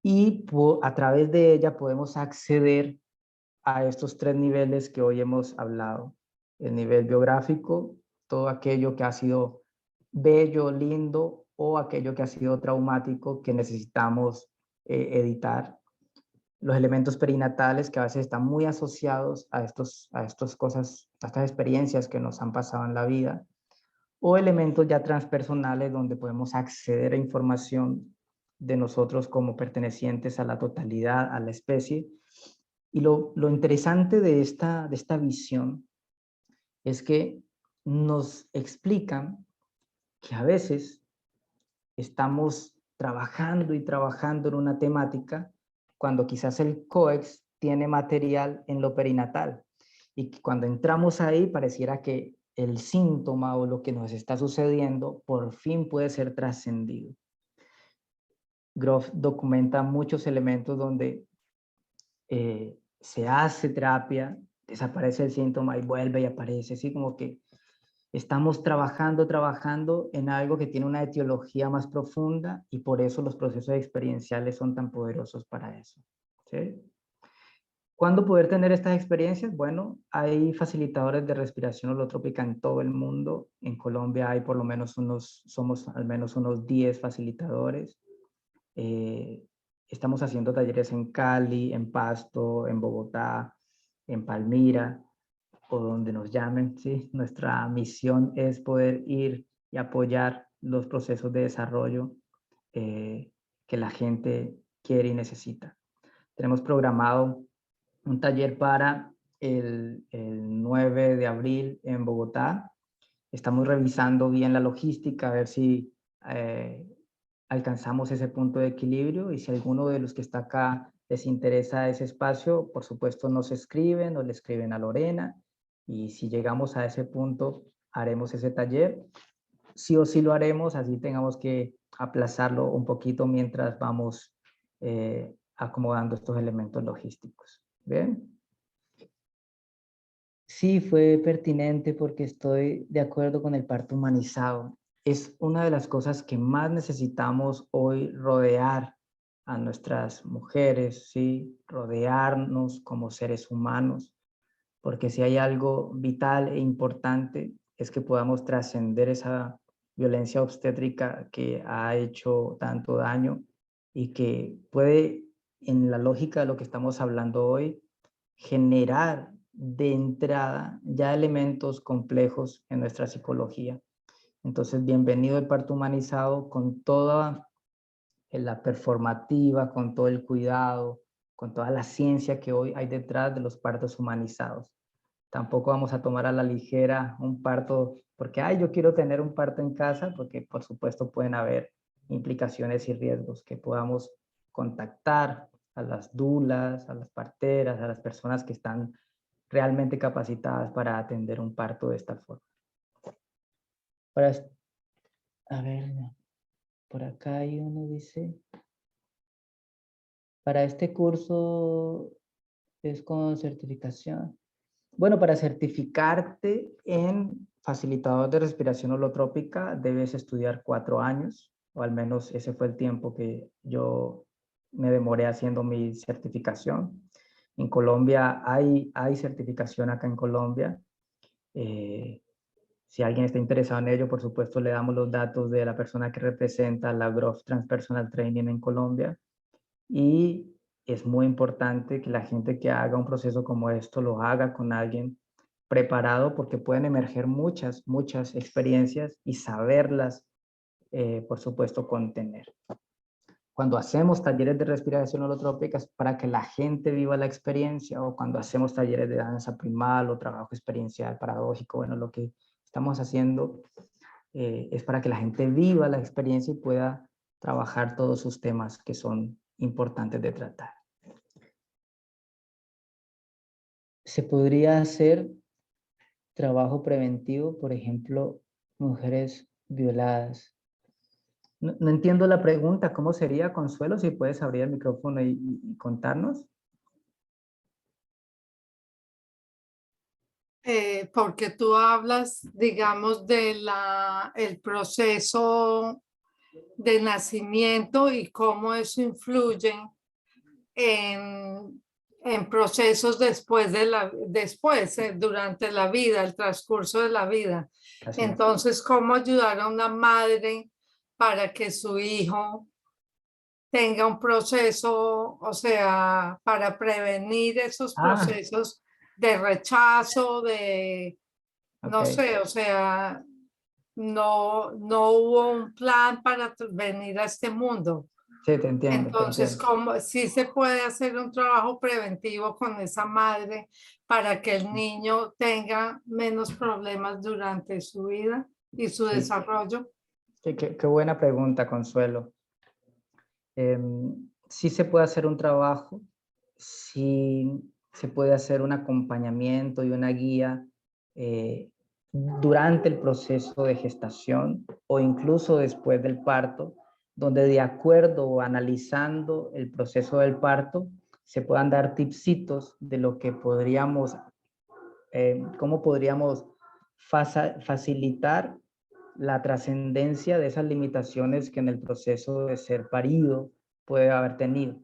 Y a través de ella podemos acceder a estos 3 niveles que hoy hemos hablado. El nivel biográfico, todo aquello que ha sido bello, lindo, o aquello que ha sido traumático que necesitamos editar. Los elementos perinatales que a veces están muy asociados a estas cosas, a estas experiencias que nos han pasado en la vida, o elementos ya transpersonales donde podemos acceder a información de nosotros como pertenecientes a la totalidad, a la especie. Y lo interesante de esta visión es que nos explican que a veces estamos trabajando y trabajando en una temática cuando quizás el COEX tiene material en lo perinatal y que cuando entramos ahí pareciera que el síntoma o lo que nos está sucediendo por fin puede ser trascendido. Grof documenta muchos elementos donde se hace terapia, desaparece el síntoma y vuelve y aparece, así como que estamos trabajando en algo que tiene una etiología más profunda y por eso los procesos experienciales son tan poderosos para eso. ¿Sí? ¿Cuándo poder tener estas experiencias? Bueno, hay facilitadores de respiración holotrópica en todo el mundo. En Colombia hay por lo menos somos al menos unos 10 facilitadores. Estamos haciendo talleres en Cali, en Pasto, en Bogotá, en Palmira, o donde nos llamen, ¿sí? Nuestra misión es poder ir y apoyar los procesos de desarrollo que la gente quiere y necesita. Tenemos programado un taller para el 9 de abril en Bogotá. Estamos revisando bien la logística, a ver si alcanzamos ese punto de equilibrio y si alguno de los que está acá les interesa ese espacio, por supuesto nos escriben o le escriben a Lorena y si llegamos a ese punto haremos ese taller. Sí o sí lo haremos, así tengamos que aplazarlo un poquito mientras vamos acomodando estos elementos logísticos. ¿Bien? Sí, fue pertinente porque estoy de acuerdo con el parto humanizado. Es una de las cosas que más necesitamos hoy, rodear a nuestras mujeres, ¿sí? Rodearnos como seres humanos, porque si hay algo vital e importante es que podamos trascender esa violencia obstétrica que ha hecho tanto daño y que puede, en la lógica de lo que estamos hablando hoy, generar de entrada ya elementos complejos en nuestra psicología. Entonces, bienvenido el parto humanizado con toda la performativa, con todo el cuidado, con toda la ciencia que hoy hay detrás de los partos humanizados. Tampoco vamos a tomar a la ligera un parto porque, ay, yo quiero tener un parto en casa, porque por supuesto pueden haber implicaciones y riesgos, que podamos contactar a las dulas, a las parteras, a las personas que están realmente capacitadas para atender un parto de esta forma. A ver, por acá hay uno, dice, para este curso es con certificación. Bueno, para certificarte en facilitador de respiración holotrópica debes estudiar 4 años, o al menos ese fue el tiempo que yo me demoré haciendo mi certificación. En Colombia hay certificación acá en Colombia. Si alguien está interesado en ello, por supuesto le damos los datos de la persona que representa la Grof Transpersonal Training en Colombia. Y es muy importante que la gente que haga un proceso como esto lo haga con alguien preparado porque pueden emerger muchas experiencias y saberlas, por supuesto, contener. Cuando hacemos talleres de respiración holotrópica es para que la gente viva la experiencia, o cuando hacemos talleres de danza primal o trabajo experiencial paradójico, bueno, lo que estamos haciendo es para que la gente viva la experiencia y pueda trabajar todos sus temas que son importantes de tratar. Se podría hacer trabajo preventivo, por ejemplo, mujeres violadas. No entiendo la pregunta, ¿cómo sería, Consuelo? Si puedes abrir el micrófono y contarnos. Porque tú hablas, digamos, de el proceso de nacimiento y cómo eso influye en procesos durante la vida, el transcurso de la vida. Así es. Entonces, ¿cómo ayudar a una madre para que su hijo tenga un proceso, o sea, para prevenir esos procesos de rechazo, no Ok. sé, o sea, no hubo un plan para venir a este mundo? Sí, te entiendo. Entonces, ¿cómo sí se puede hacer un trabajo preventivo con esa madre para que el niño tenga menos problemas durante su vida y su Sí. desarrollo? Qué buena pregunta, Consuelo. Sí se puede hacer un trabajo, sí se puede hacer un acompañamiento y una guía durante el proceso de gestación o incluso después del parto, donde de acuerdo o analizando el proceso del parto, se puedan dar tipsitos de lo que podríamos, cómo podríamos facilitar la trascendencia de esas limitaciones que en el proceso de ser parido puede haber tenido.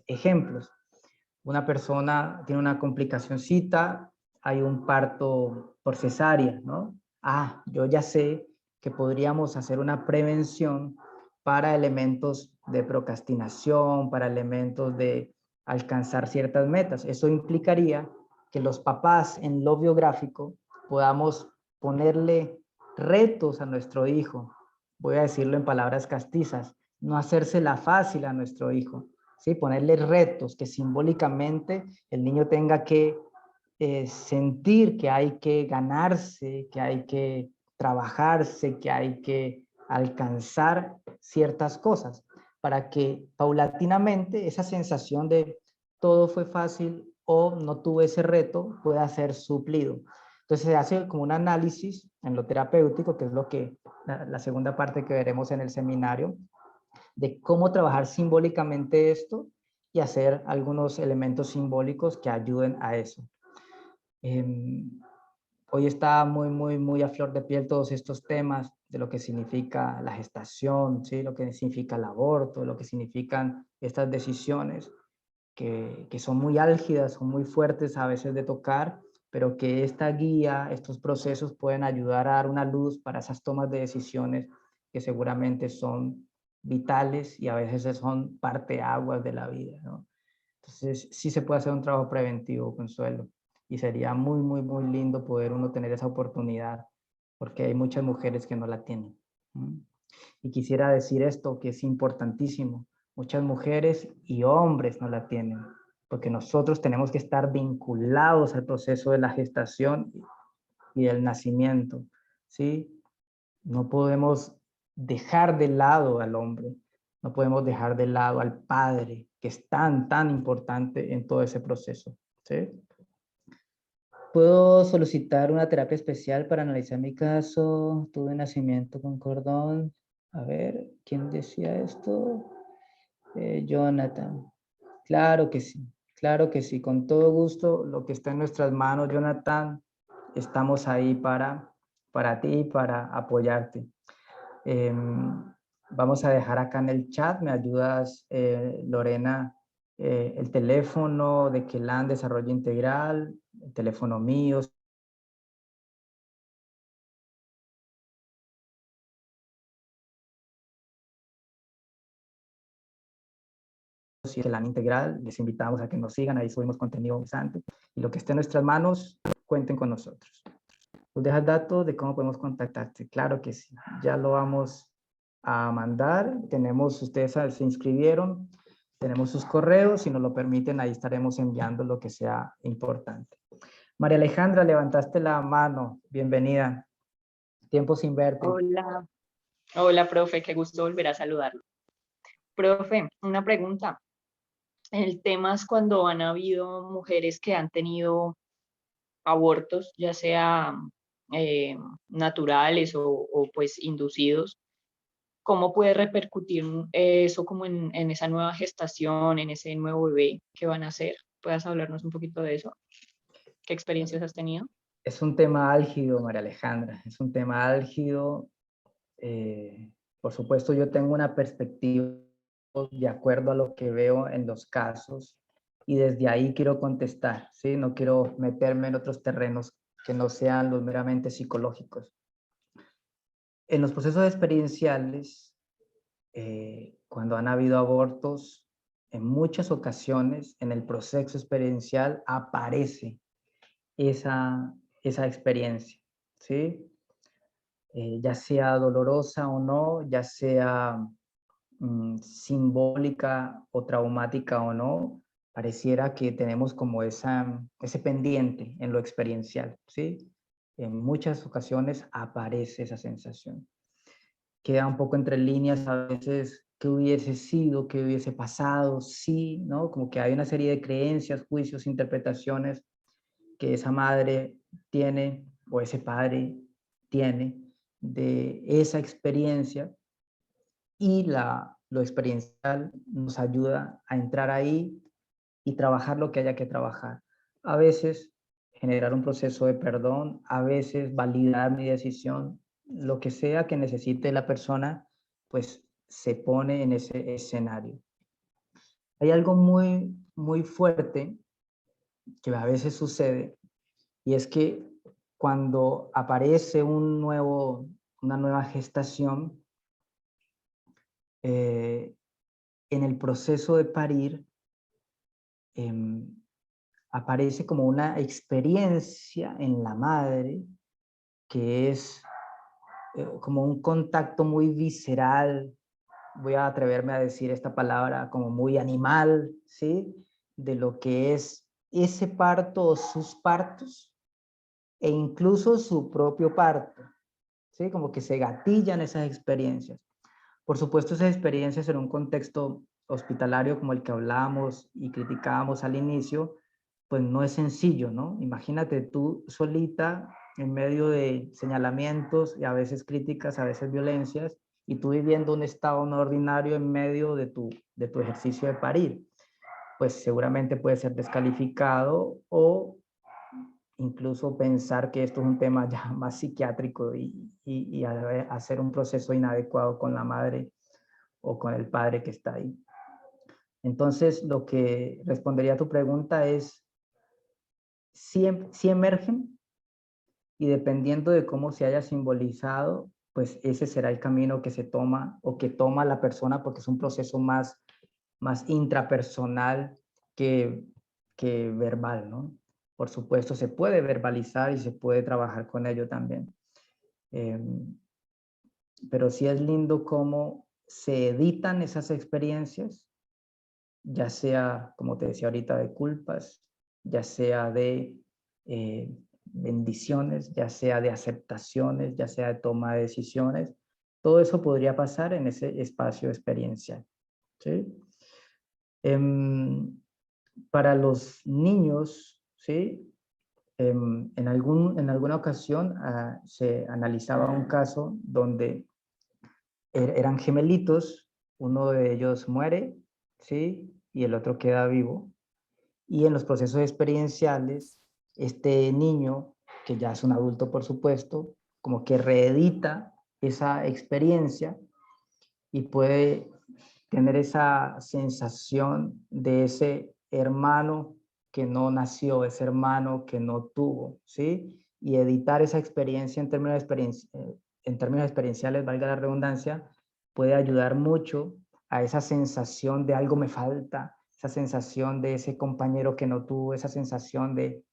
Ejemplos: una persona tiene una complicacióncita, hay un parto por cesárea, ¿no? Yo ya sé que podríamos hacer una prevención para elementos de procrastinación, para elementos de alcanzar ciertas metas. Eso implicaría que los papás en lo biográfico podamos ponerle retos a nuestro hijo. Voy a decirlo en palabras castizas: no hacérsela fácil a nuestro hijo, ¿sí? Ponerle retos que simbólicamente el niño tenga que sentir que hay que ganarse, que hay que trabajarse, que hay que alcanzar ciertas cosas, para que paulatinamente esa sensación de todo fue fácil o no tuve ese reto pueda ser suplido. Entonces se hace como un análisis en lo terapéutico, que es lo que la segunda parte que veremos en el seminario, de cómo trabajar simbólicamente esto y hacer algunos elementos simbólicos que ayuden a eso. Hoy está muy a flor de piel todos estos temas de lo que significa la gestación, ¿sí? Lo que significa el aborto, lo que significan estas decisiones que son muy álgidas, son muy fuertes a veces de tocar, pero que esta guía, estos procesos pueden ayudar a dar una luz para esas tomas de decisiones que seguramente son vitales y a veces son parteaguas de la vida, ¿no? Entonces, sí se puede hacer un trabajo preventivo, Consuelo, y sería muy lindo poder uno tener esa oportunidad, porque hay muchas mujeres que no la tienen. Y quisiera decir esto, que es importantísimo: muchas mujeres y hombres no la tienen, porque nosotros tenemos que estar vinculados al proceso de la gestación y del nacimiento, ¿sí? No podemos dejar de lado al hombre, no podemos dejar de lado al padre, que es tan importante en todo ese proceso, ¿sí? ¿Puedo solicitar una terapia especial para analizar mi caso? Tuve nacimiento con cordón. A ver, ¿quién decía esto? Jonathan. Claro que sí, con todo gusto. Lo que está en nuestras manos, Jonathan, estamos ahí para ti, para apoyarte. Vamos a dejar acá en el chat, me ayudas, Lorena, el teléfono de Kelan Desarrollo Integral, el teléfono mío. Si Kelan Integral, les invitamos a que nos sigan, ahí subimos contenido interesante. Y lo que esté en nuestras manos, cuenten con nosotros. ¿Tú dejas datos de cómo podemos contactarte? Claro que sí, ya lo vamos a mandar. Tenemos, ustedes se inscribieron, tenemos sus correos, si nos lo permiten, ahí estaremos enviando lo que sea importante. María Alejandra, levantaste la mano, bienvenida. Tiempo sin verte. Hola, profe, qué gusto volver a saludarlo. Profe, una pregunta. El tema es cuando han habido mujeres que han tenido abortos, ya sea naturales o pues inducidos. ¿Cómo puede repercutir eso como en esa nueva gestación, en ese nuevo bebé que van a hacer? ¿Puedes hablarnos un poquito de eso? ¿Qué experiencias has tenido? Es un tema álgido, María Alejandra, es un tema álgido. Por supuesto, yo tengo una perspectiva de acuerdo a lo que veo en los casos. y desde ahí quiero contestar, ¿sí? No quiero meterme en otros terrenos que no sean los meramente psicológicos. En los procesos experienciales, cuando han habido abortos, en muchas ocasiones en el proceso experiencial aparece esa experiencia, ¿sí? Ya sea dolorosa o no, ya sea simbólica o traumática o no, pareciera que tenemos como ese pendiente en lo experiencial, ¿sí? En muchas ocasiones aparece esa sensación. Queda un poco entre líneas a veces qué hubiese sido, qué hubiese pasado, sí, ¿no? Como que hay una serie de creencias, juicios, interpretaciones que esa madre tiene o ese padre tiene de esa experiencia, y lo experiencial nos ayuda a entrar ahí y trabajar lo que haya que trabajar. A veces generar un proceso de perdón, a veces validar mi decisión, lo que sea que necesite la persona, pues se pone en ese escenario. Hay algo muy, muy fuerte que a veces sucede, y es que cuando aparece una nueva gestación, en el proceso de parir, aparece como una experiencia en la madre que es como un contacto muy visceral, voy a atreverme a decir esta palabra, como muy animal, ¿sí? De lo que es ese parto o sus partos, e incluso su propio parto, ¿sí? Como que se gatillan esas experiencias. Por supuesto, esas experiencias en un contexto hospitalario como el que hablábamos y criticábamos al inicio, pues no es sencillo, ¿no? Imagínate tú solita en medio de señalamientos y a veces críticas, a veces violencias, y tú viviendo un estado no ordinario en medio de tu ejercicio de parir. Pues seguramente puede ser descalificado o incluso pensar que esto es un tema ya más psiquiátrico y hacer un proceso inadecuado con la madre o con el padre que está ahí. Entonces, lo que respondería a tu pregunta es, sí emergen, y dependiendo de cómo se haya simbolizado, pues ese será el camino que se toma o que toma la persona, porque es un proceso más intrapersonal que verbal, ¿no? Por supuesto, se puede verbalizar y se puede trabajar con ello también. Pero sí es lindo cómo se editan esas experiencias, ya sea, como te decía ahorita, de culpas, ya sea de bendiciones, ya sea de aceptaciones, ya sea de toma de decisiones. Todo eso podría pasar en ese espacio experiencial, ¿sí? Para los niños, ¿sí? En alguna ocasión se analizaba un caso donde eran gemelitos, uno de ellos muere, ¿sí? Y el otro queda vivo. Y en los procesos experienciales, este niño, que ya es un adulto por supuesto, como que reedita esa experiencia y puede tener esa sensación de ese hermano que no nació, ese hermano que no tuvo, ¿sí? Y editar esa experiencia en términos experienciales, valga la redundancia, puede ayudar mucho a esa sensación de algo me falta, esa sensación de ese compañero que no tuvo, esa sensación de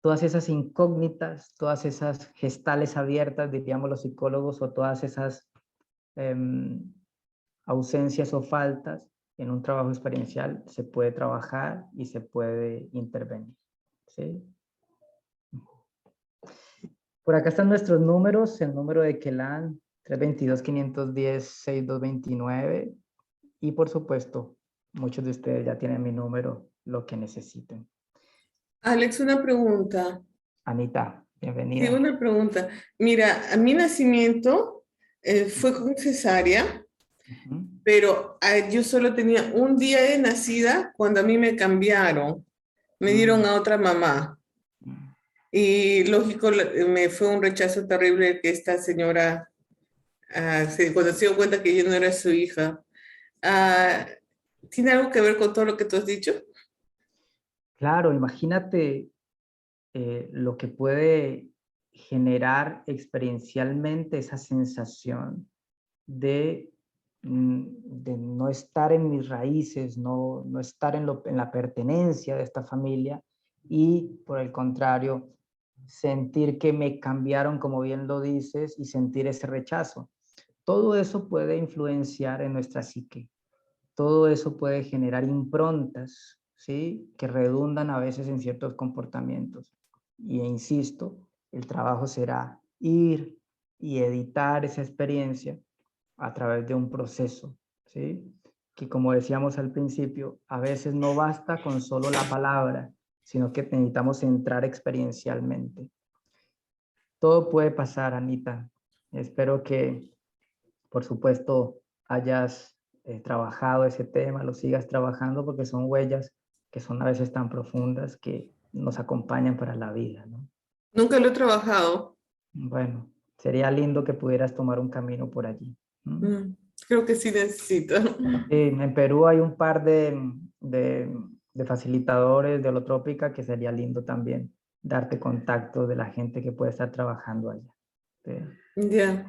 todas esas incógnitas, todas esas gestales abiertas, diríamos los psicólogos, o todas esas ausencias o faltas en un trabajo experiencial se puede trabajar y se puede intervenir, ¿sí? Por acá están nuestros números, el número de Kelan, 322-510-6229, y por supuesto, muchos de ustedes ya tienen mi número, lo que necesiten. Alex, una pregunta. Anita, bienvenida. Sí, una pregunta. Mira, a mi nacimiento fue con cesárea, pero yo solo tenía un día de nacida cuando a mí me cambiaron. Me dieron a otra mamá. Y lógico, me fue un rechazo terrible que esta señora, cuando se dio cuenta que yo no era su hija. ¿Tiene algo que ver con todo lo que tú has dicho? Claro, imagínate lo que puede generar experiencialmente esa sensación de no estar en mis raíces, no estar en la pertenencia de esta familia y por el contrario, sentir que me cambiaron, como bien lo dices, y sentir ese rechazo. Todo eso puede influenciar en nuestra psique. Todo eso puede generar improntas, ¿sí? Que redundan a veces en ciertos comportamientos. Y insisto, el trabajo será ir y editar esa experiencia a través de un proceso, ¿sí? Que como decíamos al principio, a veces no basta con solo la palabra, sino que necesitamos entrar experiencialmente. Todo puede pasar, Anita. Espero que, por supuesto, hayas trabajado ese tema, lo sigas trabajando porque son huellas que son a veces tan profundas que nos acompañan para la vida, ¿no? Nunca lo he trabajado. Bueno, sería lindo que pudieras tomar un camino por allí. Creo que sí necesito. En Perú hay un par de facilitadores de holotrópica que sería lindo también darte contacto de la gente que puede estar trabajando allá. ¿Sí? Ya.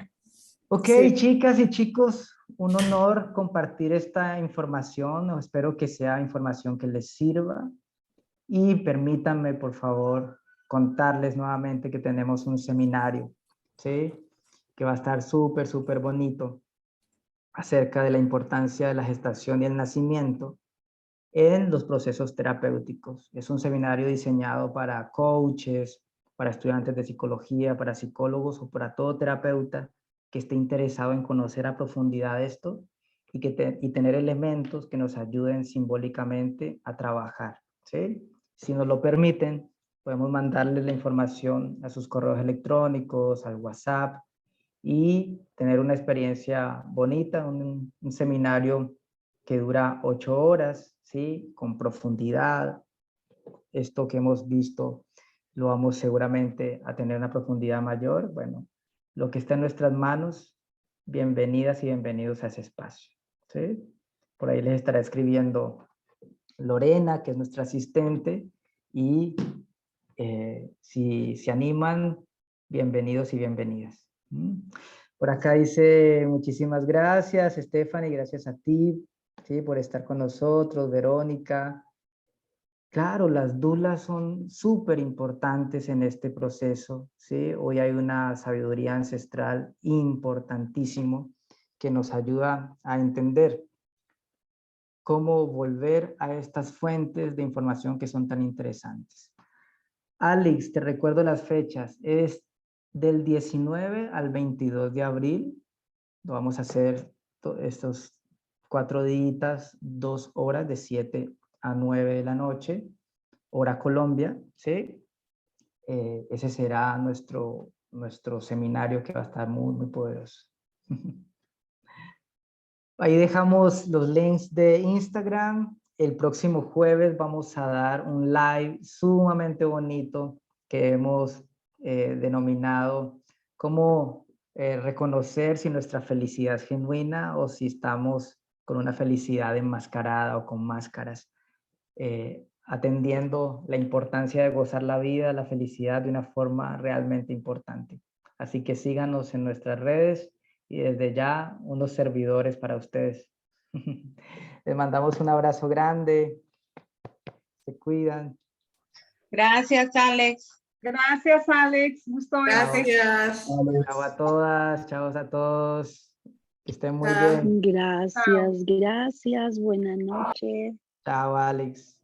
Ok, Sí. chicas y chicos, un honor compartir esta información. Espero que sea información que les sirva. Y permítanme, por favor, contarles nuevamente que tenemos un seminario, ¿sí? Que va a estar súper, súper bonito acerca de la importancia de la gestación y el nacimiento en los procesos terapéuticos. Es un seminario diseñado para coaches, para estudiantes de psicología, para psicólogos o para todo terapeuta que esté interesado en conocer a profundidad esto y tener elementos que nos ayuden simbólicamente a trabajar, ¿sí? Si nos lo permiten, podemos mandarles la información a sus correos electrónicos, al WhatsApp y tener una experiencia bonita, un seminario que dura 8 horas, ¿sí? Con profundidad. Esto que hemos visto lo vamos seguramente a tener una profundidad mayor. Bueno, lo que está en nuestras manos, bienvenidas y bienvenidos a ese espacio, ¿sí? Por ahí les estará escribiendo Lorena, que es nuestra asistente, y si se animan, bienvenidos y bienvenidas. Por acá dice, muchísimas gracias, Stephanie, gracias a ti, ¿sí? Por estar con nosotros, Verónica. Claro, las dulas son súper importantes en este proceso, ¿sí? Hoy hay una sabiduría ancestral importantísimo que nos ayuda a entender cómo volver a estas fuentes de información que son tan interesantes. Alex, te recuerdo las fechas, es del 19 al 22 de abril, lo vamos a hacer estos 4 días, 2 horas de 7 a 9 de la noche, hora Colombia, ¿sí? Ese será nuestro seminario que va a estar muy, muy poderoso. Ahí dejamos los links de Instagram. El próximo jueves vamos a dar un live sumamente bonito que hemos denominado cómo reconocer si nuestra felicidad es genuina o si estamos con una felicidad enmascarada o con máscaras, atendiendo la importancia de gozar la vida, la felicidad de una forma realmente importante. Así que síganos en nuestras redes y desde ya unos servidores para ustedes. Les mandamos un abrazo grande. Se cuidan. Gracias, Alex. Gracias, Alex. Gusto verte. Gracias. Chao a todas, chao a todos. Que estén muy Chao. bien. Gracias, gracias. Buenas noches. Chao, Alex.